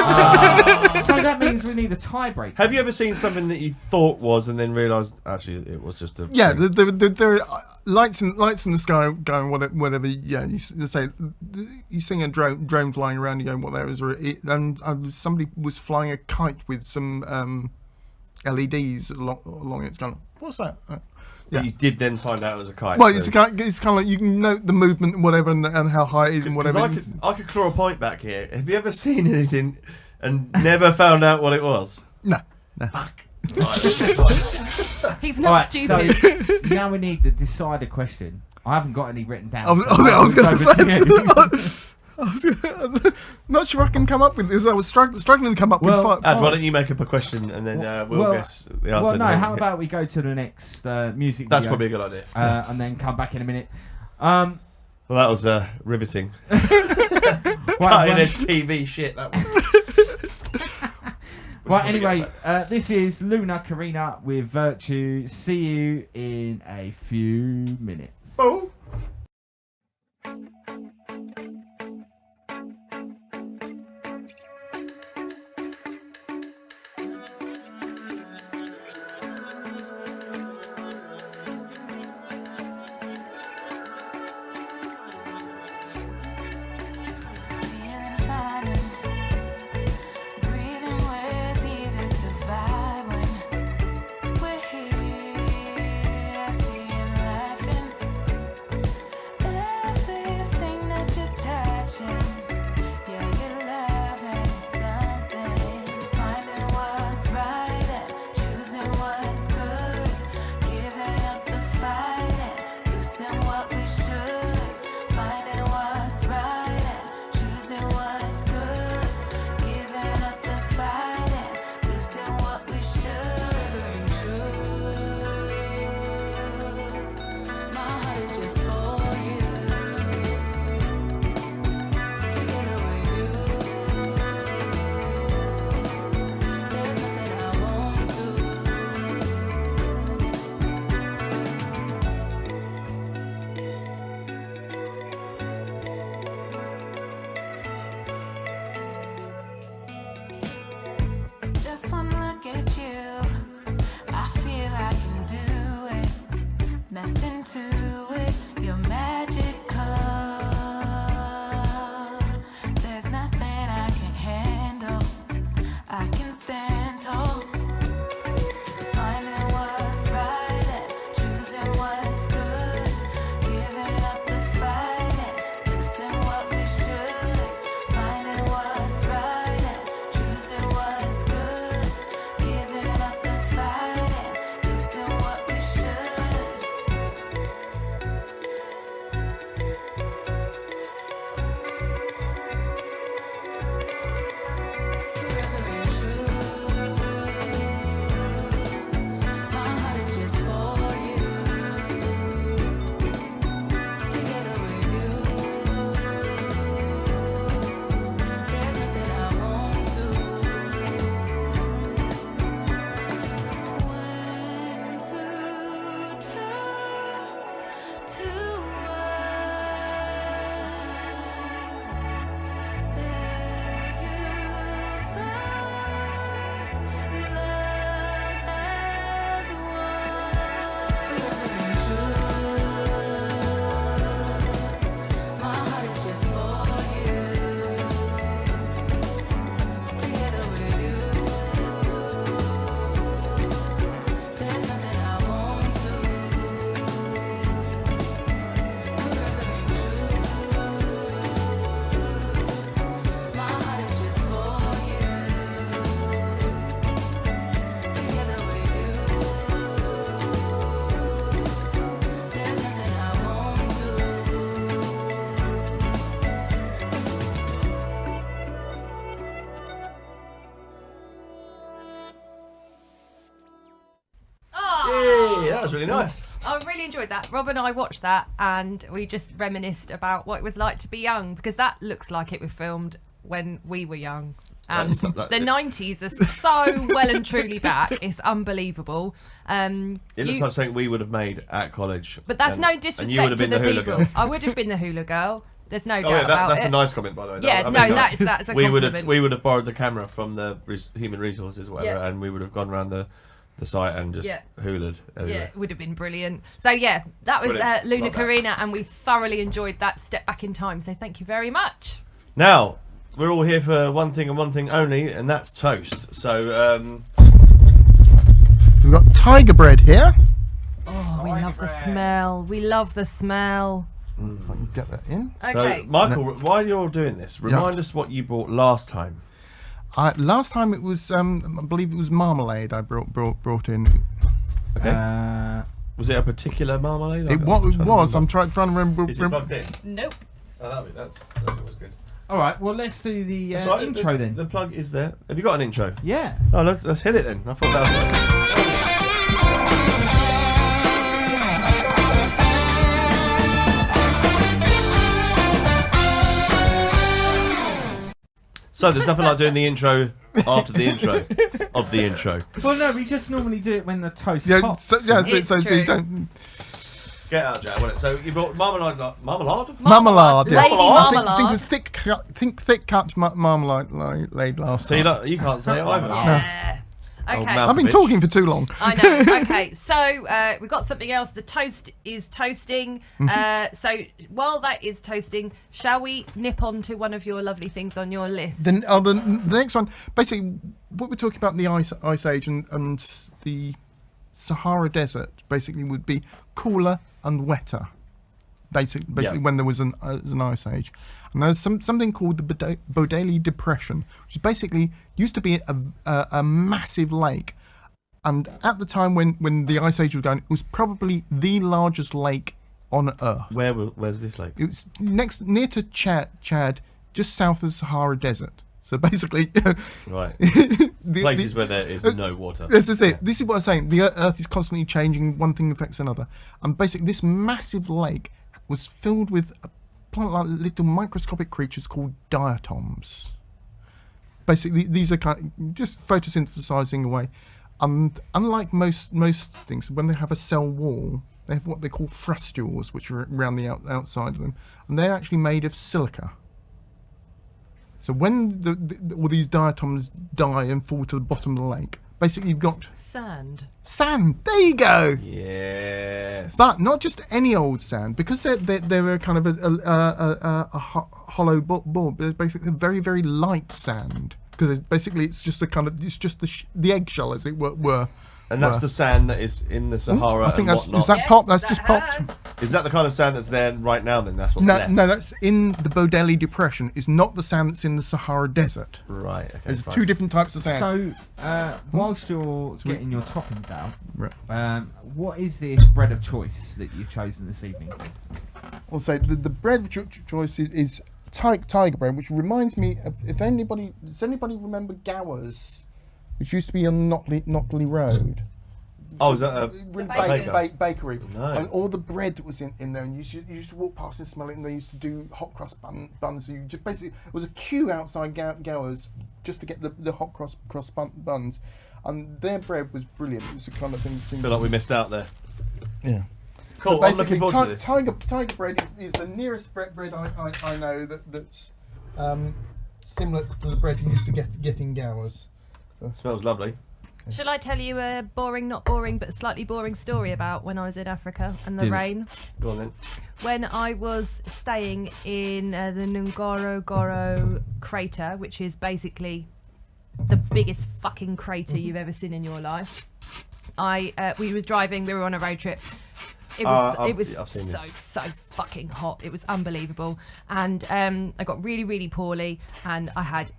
So that means we need a tiebreak. Have you ever seen something that you thought was and then realised actually it was just a Yeah, thing? there are lights in the sky going whatever. Yeah, you say you seeing a drone flying around. You go, what there is? And somebody was flying a kite with some LEDs along it. It's going, what's that? But you did then find out it was a kite. Well, so- it's kind of like you can note the movement and whatever and how high it is and 'Cause whatever. I could claw a point back here. Have you ever seen anything and never found out what it was? No. Fuck. Right, okay, fine. He's All not right, stupid. so now we need the decider question. I haven't got any written down. I was so going to it's say. over to you. Not sure I can come up with this. I was struggling to come up Well, with Ad, why don't you make up a question and then we'll guess the answer. Well, no. then. How about we go to the next music That's video, probably a good idea. and then come back in a minute. Well, that was riveting. Right, Cutting edge TV shit. That was. Right, anyway, this is Luna Carina with Virtue. See you in a few minutes. Oh. Feeling fine and breathing with ease. It's a vibe when we're here. I see you laughing. Everything that you're touching, yeah, you're loving something. Finding what's right and choosing what's good. Giving up the fight and losing what we should. Finding what's right and choosing what's good. Giving up the fight and losing what we should. My heart is just for you. Together with you, there's nothing I won't do. Just one look at you, I feel I can do it. Nothing to it, you're magical. There's nothing I can handle. I can stand tall. Finding what's right and choosing what's good. Giving up the fight and losing what we should. Finding what's right and choosing what's good. Giving up the fight and losing what we should. Forever and true. My heart is just for you. Together with you, there's nothing I won't do. When two turns to one, there you find love has won. Forever and true, my heart is just for you. Together with you, there's nothing I won't do. Forever and true, my heart is just for you. Together with you, there's nothing I won't do. Yay, that was really nice. I really enjoyed that. Rob and I watched that, and we just reminisced about what it was like to be young, because that looks like it was filmed when we were young. And That's- the 90s are so well and truly back. It's unbelievable. It looks like something we would have made at college. But that's and- no and you would disrespect have to been the hula people. girl. I would have been the hula girl. There's no doubt Oh yeah, about that's it. a nice comment, by the way. Yeah, I no, mean, that's a we would compliment. have borrowed the camera from the human resources, whatever, and we would have gone around the site and just hulaed Yeah, everywhere. it would have been brilliant. So yeah, that was Brilliant. Luna Love that. Carina, and we thoroughly enjoyed that step back in time. So thank you very much. Now we're all here for one thing and one thing only, and that's toast. So We've got tiger bread here. Oh, we love the smell. We love the smell. If I can get that in. Okay. So Michael, while you're all doing this, remind us what you bought last time. Last time it was, I believe it was marmalade I brought in. Okay. Was it a particular marmalade? It was. I'm trying to remember. Is it plugged in? Nope. Oh, that's always good. All right, well, let's do the That's right, intro then. The plug is there. Have you got an intro? Yeah. Oh, let's hit it then. I thought that was. So there's nothing like doing the intro after the intro of the intro. Well, no, we just normally do it when the toast Yeah, pops. so It's you true. don't. Get out, Jack. Wasn't it? So you bought marmalade? Marmalade. Lady I marmalade. think thick cut marmalade laid last So time. you can't say it either. Yeah. Old Okay. man. I've been Malkovich. talking for too long. I know. Okay, so we've got something else. The toast is toasting. So while that is toasting, shall we nip on to one of your lovely things on your list? Then the next one, basically, what we're talking about the ice age and the Sahara Desert, basically would be cooler and wetter. Basically, when there was an ice age, and there's something called the Bodali Depression, which is basically used to be a massive lake, and at the time when the ice age was going, it was probably the largest lake on Earth. Where's this lake? It was near to Chad, just south of the Sahara Desert. So basically, Right. the- Places the- where there is no water. This is it. Yeah. This is what I'm saying. The Earth is constantly changing. One thing affects another. And basically, this massive lake was filled with like little microscopic creatures called diatoms. Basically, these are just photosynthesizing away. And unlike most things, when they have a cell wall, they have what they call frustules, which are around the outside of them. And they're actually made of silica. So when all these diatoms die and fall to the bottom of the lake, basically you've got Sand. sand. There you go. Yes. But not just any old sand, because they're a kind of a hollow board. They're basically very, very light sand, because basically it's just the eggshell, as it were. and that's the sand that is in the Sahara. I think and that's whatnot. is that Yes, pop? That's that just popped. has. Is that the kind of sand that's there right now? Then that's what's No, left. no, that's in the Bodali Depression. It's not the sand that's in the Sahara Desert. Right. Okay. There's fine. two different types of sand. So, whilst you're getting your toppings out, Right. what is this bread of choice that you've chosen this evening? I'll say the bread of choice is tiger bread, which reminds me of, does anybody remember Gowers, which used to be on Knockley Road? Oh, is that a Bakery. No. And all the bread that was in there, and you used to walk past and smell it, and they used to do hot cross buns. So you just basically, it was a queue outside Gowers just to get the hot cross buns, and their bread was brilliant. It was the kind of thing. I feel like we missed out there. Yeah. Cool. So I'm looking forward to this. Tiger bread is the nearest bread I know that's similar to the bread you used to get in Gowers. Smells lovely. Shall I tell you a boring, not boring, but slightly boring story about when I was in Africa and the Do. rain? Go on then. When I was staying in the Ngorongoro crater, which is basically the biggest fucking crater you've ever seen in your life, we were driving. We were on a road trip. It was I've seen this. so fucking hot. It was unbelievable, and I got really, really poorly, and I had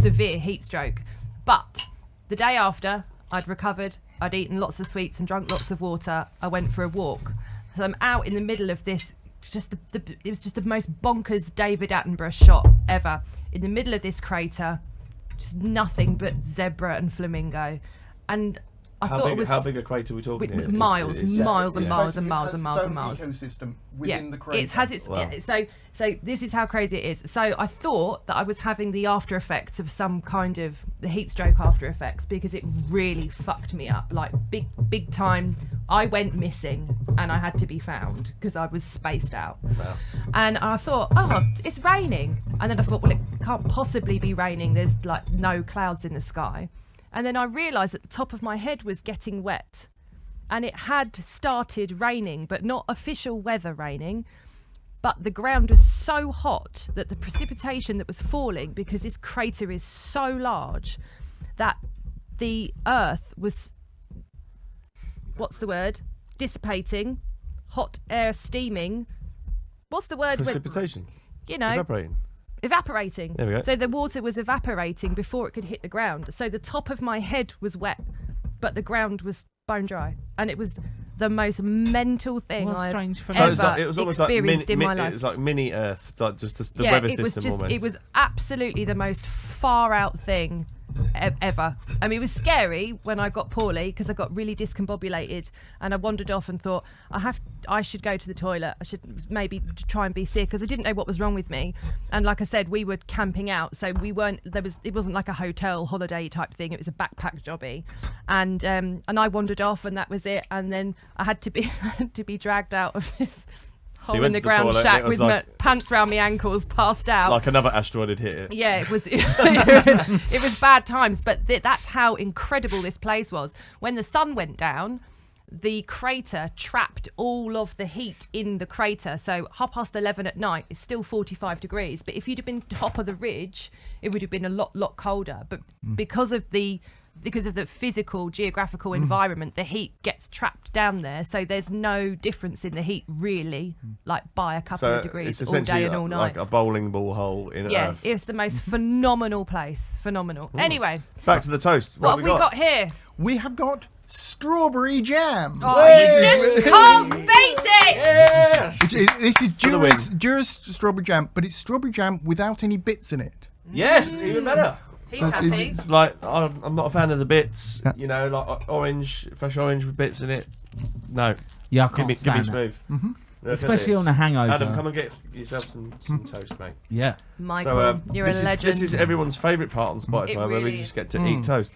severe heat stroke. But the day after, I'd recovered. I'd eaten lots of sweets and drunk lots of water. I went for a walk. So I'm out in the middle of this. It was just the most bonkers David Attenborough shot ever. In the middle of this crater, just nothing but zebra and flamingo, and I thought it was how big a crater are we talking here? miles and miles and miles and miles and miles and Its miles. own ecosystem within the crater. It has its so this is how crazy it is. So I thought that I was having the after effects of some kind of the heat stroke after effects, because it really fucked me up, like big time. I went missing and I had to be found because I was spaced out. Wow. And I thought, oh, it's raining. And then I thought, well, it can't possibly be raining. There's like no clouds in the sky. And then I realised that the top of my head was getting wet. And it had started raining, but not official weather raining. But the ground was so hot that the precipitation that was falling, because this crater is so large, that the earth was, what's the word? Dissipating, hot air steaming. What's the word? Precipitation. You know, evaporating. There we go. So the water was evaporating before it could hit the ground. So the top of my head was wet, but the ground was bone dry, and it was the most mental thing What a I've strange ever phenomenon. It was almost like experienced in my life. It was like mini Earth, like just the weather system almost. It was absolutely the most far out thing ever. I mean, it was scary when I got poorly, because I got really discombobulated and I wandered off and thought I should go to the toilet. I should maybe try and be sick, because I didn't know what was wrong with me. And like I said, we were camping out, so it wasn't like a hotel holiday type thing. It was a backpack jobby, and I wandered off, and that was it. And then I had to be dragged out of this hole in the ground toilet, shack it was with like, my pants around my ankles, passed out. like another asteroid had hit it. Yeah, it was it was bad times, but that's how incredible this place was. When the sun went down, the crater trapped all of the heat in the crater. So 11:30 at night is still 45 degrees, but if you'd have been top of the ridge, it would have been a lot colder. But because of the physical geographical environment, the heat gets trapped down there, so there's no difference in the heat really, like by a couple of degrees it's all day and all night. like a bowling ball hole in Earth. It's the most phenomenal place. Phenomenal. Anyway, Back to the toast. what have we got here? We have got strawberry jam. Oh, you just can't beat it! Yes. This is For the win. Dura's strawberry jam, but it's strawberry jam without any bits in it. Yes, even better. He's So it's- happy. Like I'm not a fan of the bits. Yeah. You know, like fresh orange with bits in it. No, Yeah, I give can't me stand that. smooth. Look at Especially this. on a hangover. Adam, come and get yourself some toast, mate. Yeah. Michael, you're a legend. This is everyone's favourite part on Spotify, It where we really just get to eat toast.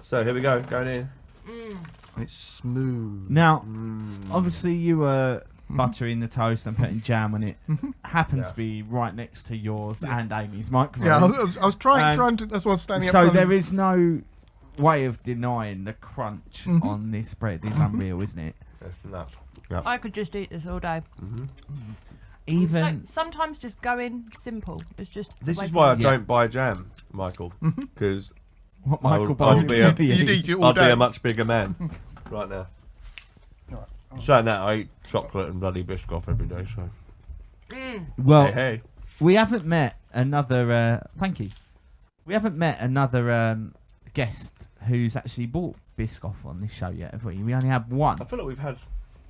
So here we go, going in. It's smooth. Now, obviously you were buttering the toast and putting jam on it. Happened to be right next to yours and Amy's microphone. Yeah, I was trying And to. That's why I was standing up. So front. there is no way of denying the crunch on this bread. It's unreal, isn't it? No. I could just eat this all day. Even So, sometimes just going simple. It's just the This way is why I Yeah. don't buy jam, Michael, because what I'll Michael buys be a- You'd eat it all I'd be day. a much bigger man right now. Saying that, I eat chocolate and bloody Biscoff every day. So Well, hey. we haven't met another. Thank you. We haven't met another guest who's actually bought Biscoff on this show yet, have we? We only have one. I feel like we've had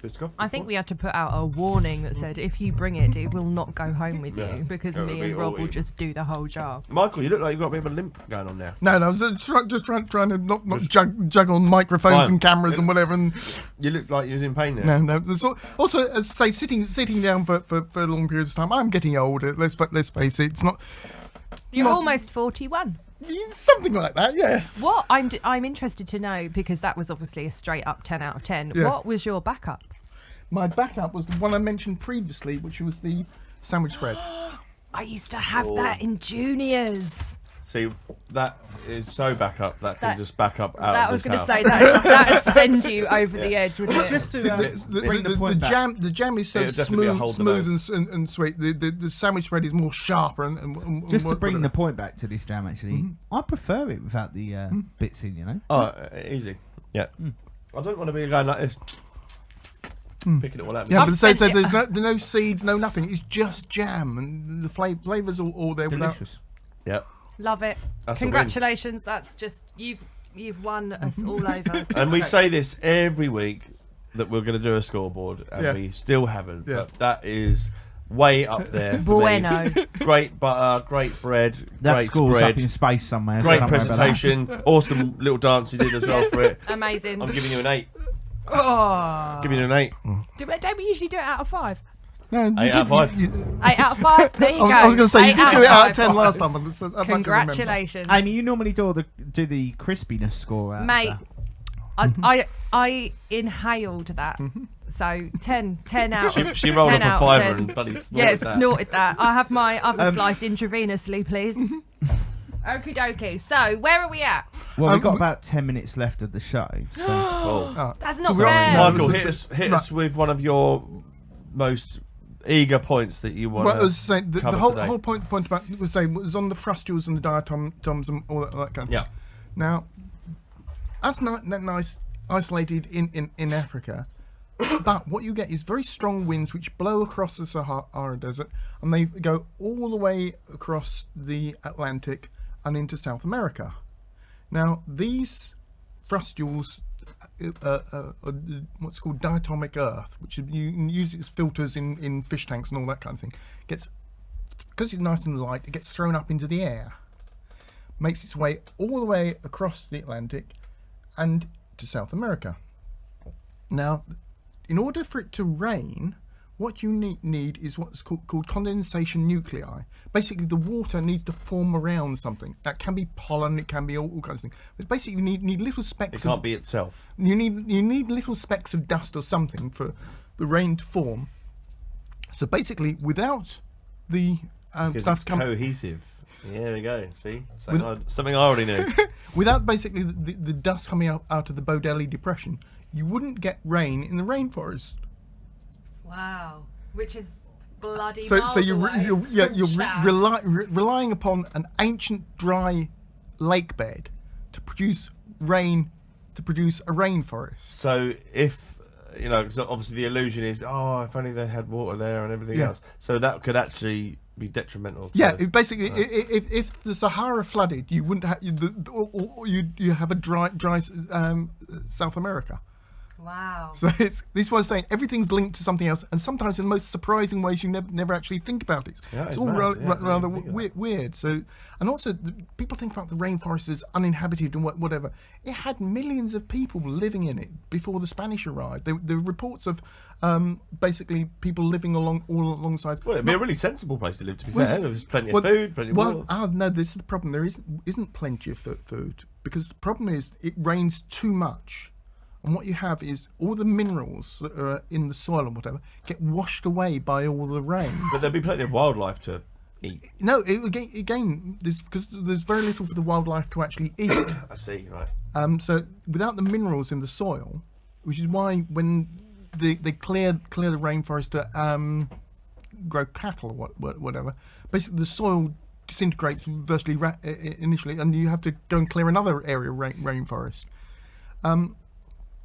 Biscoff. I think we had to put out a warning that said if you bring it, it will not go home with Yeah. you, because It'll me be and Rob all will eaten. just do the whole jar. Michael, you look like you've got a bit of a limp going on now. No, I was just trying to not juggle microphones Fine. and cameras and whatever. And You look like you're in pain there. no. There's also, as I say, sitting down for long periods of time. I'm getting older. Let's face it. It's not You're Not- almost 41. something like that. Yes. What I'm interested to know, because that was obviously a straight up 10 out of 10. Yeah. What was your backup? My backup was the one I mentioned previously, which was the sandwich spread. I used to have that in juniors. See, that is so back up that can That- just back up out That of was this going to house. say that'd send you over the edge, wouldn't it? Just to The, point back. the jam is so It'll definitely be a smooth hold and sweet. The sandwich spread is more sharper and Just to what- bring the whatever. point back to this jam, actually, I prefer it without the bits in. You know. Oh, easy. Yeah. I don't want to be going like this. Picking it all out. Yeah, I've but so spent it- there's no seeds, no nothing. It's just jam, and the flavors all there. Without, Delicious. Yeah. Love it. That's a win. Congratulations. That's just you've won us all over. And we say this every week that we're going to do a scoreboard, and Yeah. we still haven't. Yeah. But that is way up there. For Bueno. me. Great butter, great bread, That great score's spread, up in space somewhere. so great don't worry about that. presentation, awesome little dance you did as well for it. Amazing. I'm giving you an 8. Oh. Giving you an 8. Don't we usually do it out of 5? No, you 8 out of did- 5. 8 out of 5. There you go. I was going to say, you 8 did do it out of 5. 10 last time. I'd like to remember. Congratulations. Amy, you normally do the crispiness score out of Mate, that. I inhaled that. So 10 out. She rolled 10 up a out of fiver 10. and bloody snorted Yeah, that. snorted that. I have my oven sliced intravenously, please. Okie dokie. So, where are we at? Well, we've got about 10 minutes left of the show. So. Oh. That's So not we're on- fair. Michael, no, hit us with one of your most eager points that you want Well, I to was saying the cover whole today. whole point about was saying was on the frustules and the diatoms and all that kind of thing. Yeah. Now, that's not nice isolated in Africa, but what you get is very strong winds which blow across the Sahara Desert, and they go all the way across the Atlantic and into South America. Now, these frustules what's called diatomic earth, which you can use it as filters in fish tanks and all that kind of thing, because it's nice and light, it gets thrown up into the air, makes its way all the way across the Atlantic and to South America. Now, in order for it to rain, what you need is what's called condensation nuclei. Basically, the water needs to form around something. That can be pollen, it can be all kinds of things. But basically, you need little specks. It can't be itself. You need little specks of dust or something for the rain to form. So basically, without the Because stuff it's coming, cohesive. There we go. See? Something I already knew. without basically the dust coming out of the Bodelli Depression, you wouldn't get rain in the rainforest. Wow. Which is bloody So miles you're away from Sham. relying upon an ancient dry lake bed to produce rain, to produce a rainforest. So if, because obviously the illusion is, if only they had water there and everything Yeah. else. So that could actually be detrimental. To Yeah, basically, if the Sahara flooded, you wouldn't have you have a dry South America. Wow. So this was saying everything's linked to something else, and sometimes in the most surprising ways you never actually think about it. Yeah, It's it's all mad. Yeah, I rather didn't think of weird. So, and also people think about the rainforest as uninhabited and whatever. It had millions of people living in it before the Spanish arrived. There were reports of basically people living all alongside. Well, it'd be a really sensible place to live, to be Was fair. it- There's plenty well, of food, plenty of water. No, this is the problem. There isn't plenty of food, because the problem is it rains too much. And what you have is all the minerals that are in the soil and whatever get washed away by all the rain. But there'd be plenty of wildlife to eat. No, again, because there's very little for the wildlife to actually eat. I see, right. So without the minerals in the soil, which is why when they clear the rainforest to grow cattle or whatever, basically the soil disintegrates virtually initially, and you have to go and clear another area of rainforest.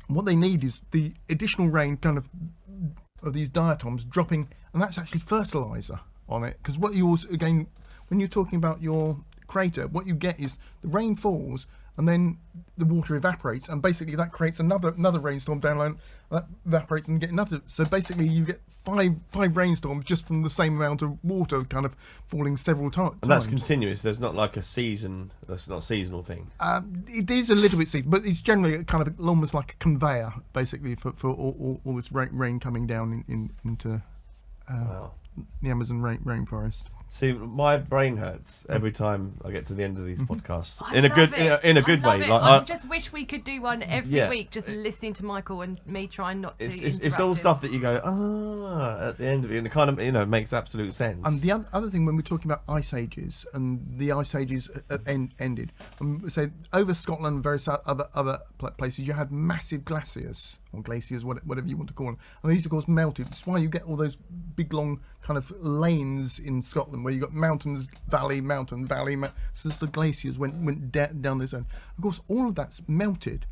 What they need is the additional rain of these diatoms dropping, and that's actually fertilizer on it. Because what you also, again, when you're talking about your crater, what you get is the rain falls and then the water evaporates, and basically that creates another rainstorm downline that evaporates and you get another. So basically you get five rainstorms just from the same amount of water falling several times. And that's continuous. There's not like a season. That's not a seasonal thing. It is a little bit seasonal, but it's generally almost like a conveyor, basically, for all this rain coming down into Wow. the Amazon rainforest. See, my brain hurts every time I get to the end of these podcasts. I in a love good, it. in a good I love way. it. Like I just wish we could do one every Yeah. week, just listening to Michael and me trying not to it's interrupt all him. stuff that you go at the end of it, and it kind of makes absolute sense. And the other thing, when we're talking about ice ages, and the ice ages ended, say over Scotland and various other places, you had massive glaciers, or glaciers, whatever you want to call them, and these of course melted. That's why you get all those big long kind of lanes in Scotland where you got mountains, valley, mountain, valley. So the glaciers went down this end. Of course, all of that's melted,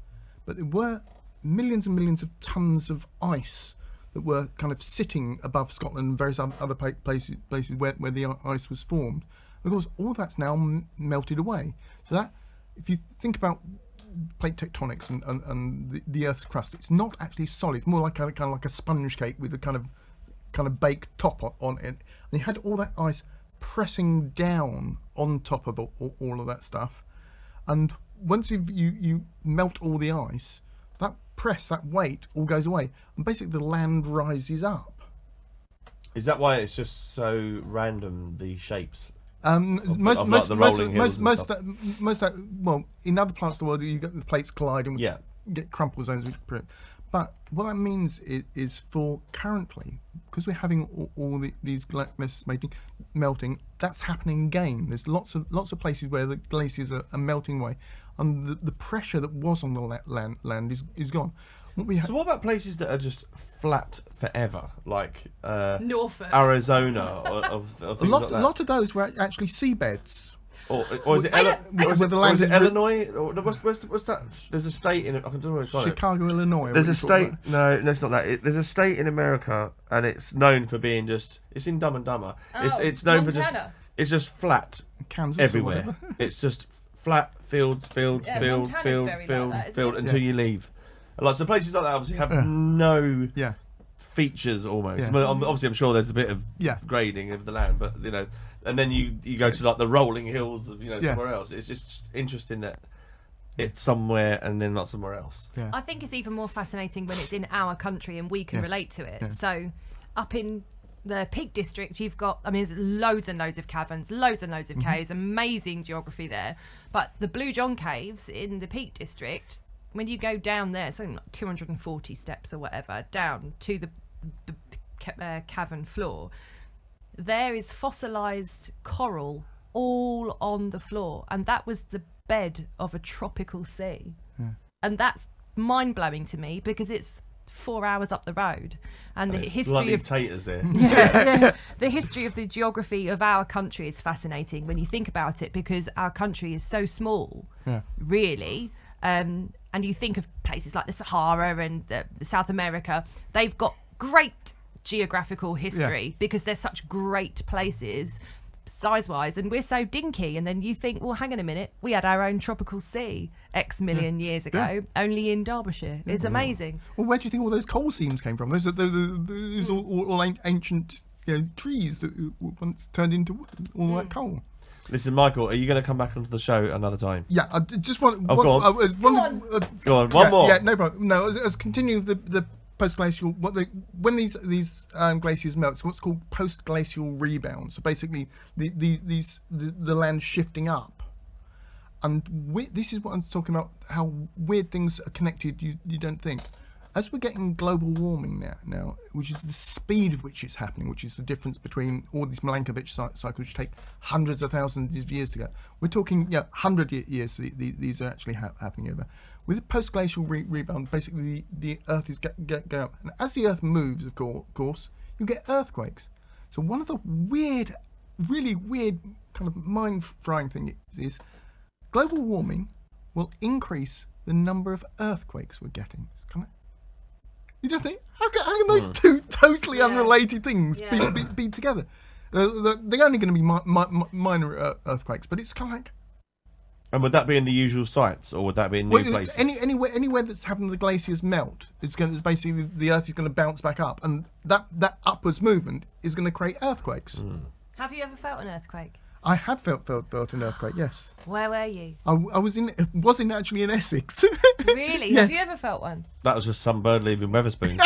but there were millions and millions of tons of ice that were kind of sitting above Scotland and various other places where the ice was formed. Of course, all that's now melted away. So that, if you think about plate tectonics and the Earth's crust, it's not actually solid. It's more like kind of like a sponge cake with a kind of kind of baked top on it, and you had all that ice pressing down on top of all of that stuff. And once you melt all the ice, that press, that weight, all goes away, and basically the land rises up. Is that why it's just so random, the shapes? Most of, like, the rolling hills and stuff? Well, in other parts of the world, you get the plates colliding, which Yeah. you get crumple zones. But what that means is for currently, because we're having all these glaciers melting, that's happening again. There's lots of places where the glaciers are melting away, and the pressure that was on the land is gone. So what about places that are just flat forever, like Norfolk. Arizona or things like that? A lot of those were actually seabeds. Or is it Illinois? Or what's that? There's a state in I don't know which one. Chicago, Illinois. There's a state. No, it's not that. There's a state in America, and it's known for being just. It's in Dumb and Dumber. It's known for just. It's just flat. Kansas everywhere. Or whatever. It's just flat field until you leave. Like, so places like that obviously have no features almost. Yeah. Well, obviously, I'm sure there's a bit of grading of the land, but and then you go to like the rolling hills of somewhere else. It's just interesting that it's somewhere and then not somewhere else. Yeah. I think it's even more fascinating when it's in our country and we can relate to it. Yeah. So up in the Peak District, you've got, there's loads and loads of caverns, loads and loads of caves, amazing geography there. But the Blue John Caves in the Peak District, when you go down there, something like 240 steps or whatever, down to the cavern floor, there is fossilized coral all on the floor, and that was the bed of a tropical sea. And that's mind-blowing to me because it's 4 hours up the road, and the history of taters there. The history of the geography of our country is fascinating when you think about it, because our country is so small, really. And you think of places like the Sahara and South America, they've got great geographical history because they're such great places size-wise, and we're so dinky. And then you think, well, hang on a minute, we had our own tropical sea X million years ago, only in Derbyshire. It's amazing. Well, where do you think all those coal seams came from? Those are all ancient trees that once turned into all that coal. Listen, Michael, are you going to come back onto the show another time? Yeah, I just want. Go on. Go on, one more. Yeah, no problem. No, as continuing the post-glacial, when these glaciers melt, it's what's called post-glacial rebounds. So basically, the land shifting up, and this is what I'm talking about. How weird things are connected. You don't think. As we're getting global warming now, which is the speed at which it's happening, which is the difference between all these Milankovitch cycles, which take hundreds of thousands of years to go. We're talking 100 years. These are actually happening over. With the post-glacial rebound, basically the Earth is going up, and as the Earth moves, of course, you get earthquakes. So one of the really weird kind of mind-frying thing is global warming will increase the number of earthquakes we're getting. It's kind of, you don't think, how can those two totally unrelated things be together? They're only going to be minor earthquakes, but it's kind of like. And would that be in the usual sites, or would that be in new places? Anywhere that's having the glaciers melt, it's basically the Earth is going to bounce back up, and that upwards movement is going to create earthquakes. Have you ever felt an earthquake? I have felt an earthquake. Yes. Where were you? I wasn't actually in Essex. Really? Yes. Have you ever felt one? That was just some bird leaving Wetherspoons.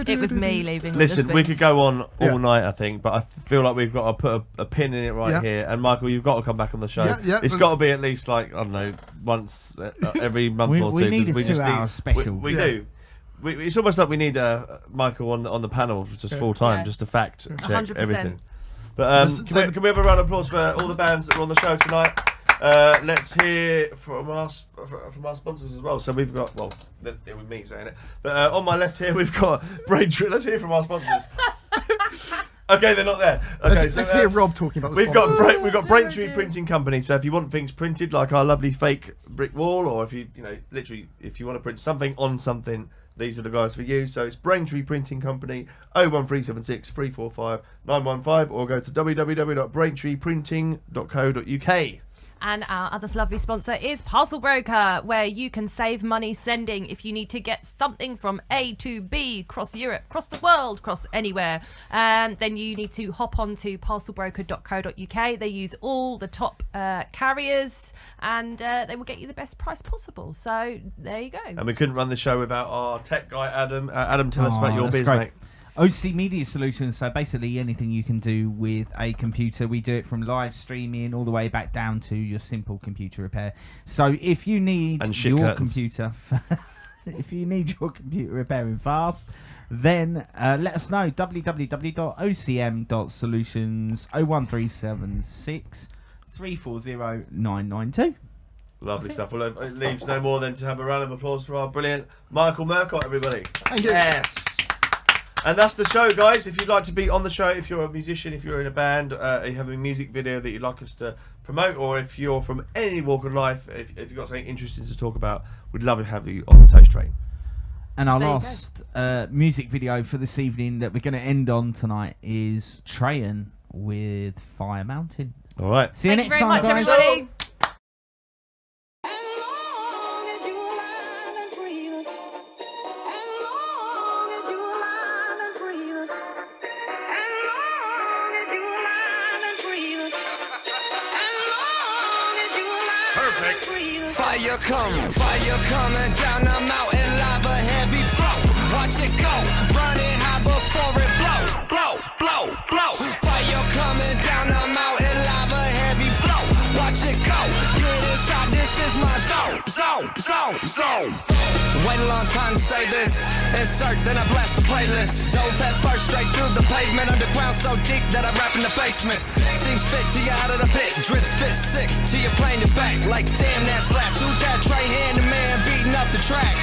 It was me leaving. Listen, we could go on all Yeah. night, I think, but I feel like we've got to put a pin in it right here. And Michael, you've got to come back on the show. Yeah, it's got to be at least like, I don't know, once every month or two. We need a 'cause just 2-hour special. We do. It's almost like we need Michael on the panel just full time, just to fact check 100%. everything. But can we have a round of applause for all the bands that are on the show tonight? Let's hear from our sponsors as well. So we've got, it was me saying it, but on my left here we've got Braintree. Let's hear from our sponsors. Okay, they're not there. Okay, let's hear Rob talking about the we've got Braintree Printing Company. So if you want things printed like our lovely fake brick wall, or if you literally if you want to print something on something, these are the guys for you. So it's Braintree Printing Company, 01376 345 915, or go to www.braintreeprinting.co.uk. And our other lovely sponsor is Parcel Broker, where you can save money sending if you need to get something from A to B, across Europe, across the world, across anywhere. Then you need to hop on to parcelbroker.co.uk. They use all the top carriers, and they will get you the best price possible. So there you go. And we couldn't run the show without our tech guy, Adam. Adam, tell us about your biz, mate. OC Media Solutions, so basically anything you can do with a computer. We do it from live streaming all the way back down to your simple computer repair. So if you need your computer, if you need your computer repairing fast, then let us know. www.ocm.solutions 01376 340 992. Lovely stuff. Well, it leaves no more than to have a round of applause for our brilliant Michael Murcott, everybody. Thank you. Yes. And that's the show, guys. If you'd like to be on the show, if you're a musician, if you're in a band, you have a music video that you'd like us to promote, or if you're from any walk of life, if you've got something interesting to talk about, we'd love to have you on the Toast Train. And our last music video for this evening that we're going to end on tonight is Trehan with Fire Mountain. All right. See you next time, guys. Thank you very much, everybody. Fire coming down the mountain, lava heavy flow. Watch it go, running high before it blow, blow, blow, blow. Fire coming down the mountain, lava heavy flow. Watch it go, get inside, this is my zone. Wait a long time to say this. Insert, then I blast the playlist. Dove head first straight through the pavement. Underground so deep that I rap in the basement. Seems fit to you out of the pit. Drip spit sick till you're playing it back. Like damn that slaps. Who that Trehan, the man beating up the track.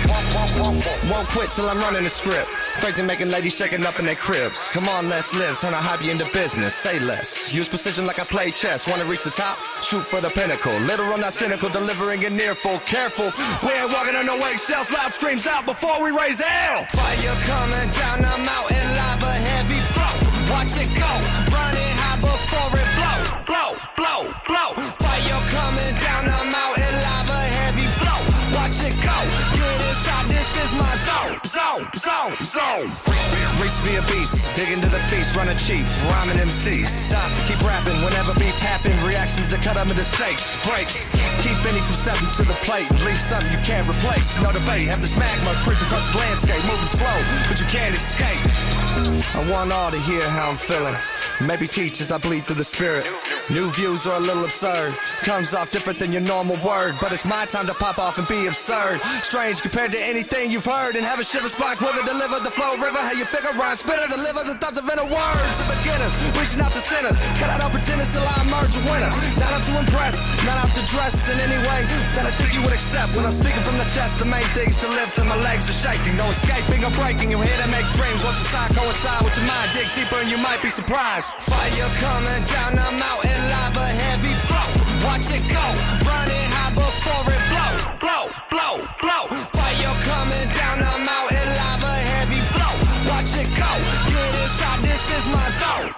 Won't quit till I'm running the script. Crazy making ladies shaking up in their cribs. Come on, let's live. Turn a hobby into business. Say less. Use precision like I play chess. Wanna reach the top? Shoot for the pinnacle. Literal, not cynical. Delivering it near full. Careful. We ain't walking on no eggshells. Loud screams out before we raise hell. Fire coming down the mountain. Lava heavy flow. Watch it go. Running high before it blow. Blow, blow, blow. Fire coming down the mountain. Lava heavy flow. Watch it go. Get inside. This is my zone. Reach to be a beast. Dig into the feast. Running cheap. Rhyming MCs. Stop. Keep rapping. Whenever beef happen. Reactions to cut them into steaks. Breaks. Keep any from stepping to the plate. Leave something you can't replace. No debate. Have this magma creep across the landscape. Moving slow, but you can't escape. I want all to hear how I'm feeling. Maybe teach as I bleed through the spirit. New views are a little absurd. Comes off different than your normal word. But it's my time to pop off and be absurd. Strange compared to anything you've heard. And have a shiver spark quiver. Deliver the flow river. How you figure rhyme spitter. Deliver the thoughts of inner words. To beginners. Reaching out to sinners. Cut out all pretenders till I emerge a winner. Not out to impress. Not out to dress in any way that I think you would accept. When I'm speaking from the chest. The main thing's to live till my legs are shaking. No escaping or breaking. You're here to make dreams. Once a sign coincide with your mind. Dig deeper and you might be surprised. Fire coming down the mountain, lava heavy flow. Watch it go, running high before it blow, blow, blow, blow. Fire coming down the mountain, lava heavy flow. Watch it go, get inside. This is my zone.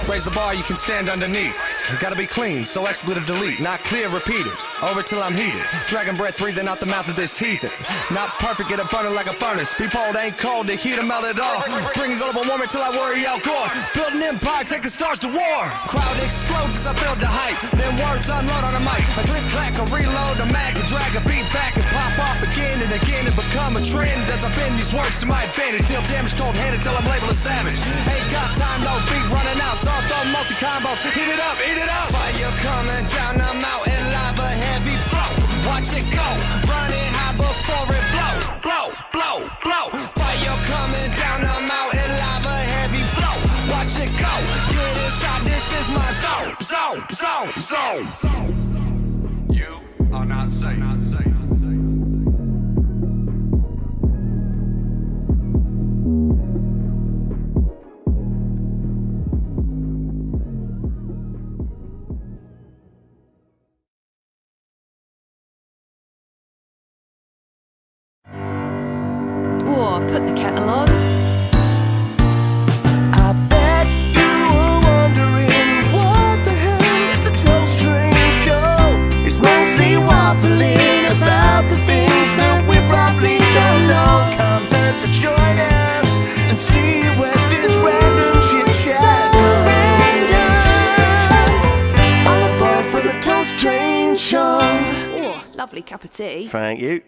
Raise the bar, you can stand underneath. You gotta be clean, so expletive delete. Not clear, repeat it. Over till I'm heated. Dragon breath breathing out the mouth of this heathen. Not perfect, get it burning like a furnace. Be bold, ain't cold, the heat melt it all. Bringing global warming till I worry out gore. Build an empire, take the stars to war. Crowd explodes as I build the hype. Then words unload on a mic. A click, clack, a reload, a mag, a drag, a beat back, and pop off again and again and become a trend. As I bend these words to my advantage. Deal damage cold handed till I'm labeled a savage. Ain't got time, no beat running out. So I'm throwing multi combos. Heat it up, eat it up. Fire coming down the mountain, lava heavy flow. Watch it go, running high before it blow, blow, blow, blow. Fire coming down the mountain, lava heavy flow. Watch it go, get inside. This is my zone. You are not safe. Put the kettle on. I bet you were wondering what the hell is the toast train? lovely cup of tea. Thank you.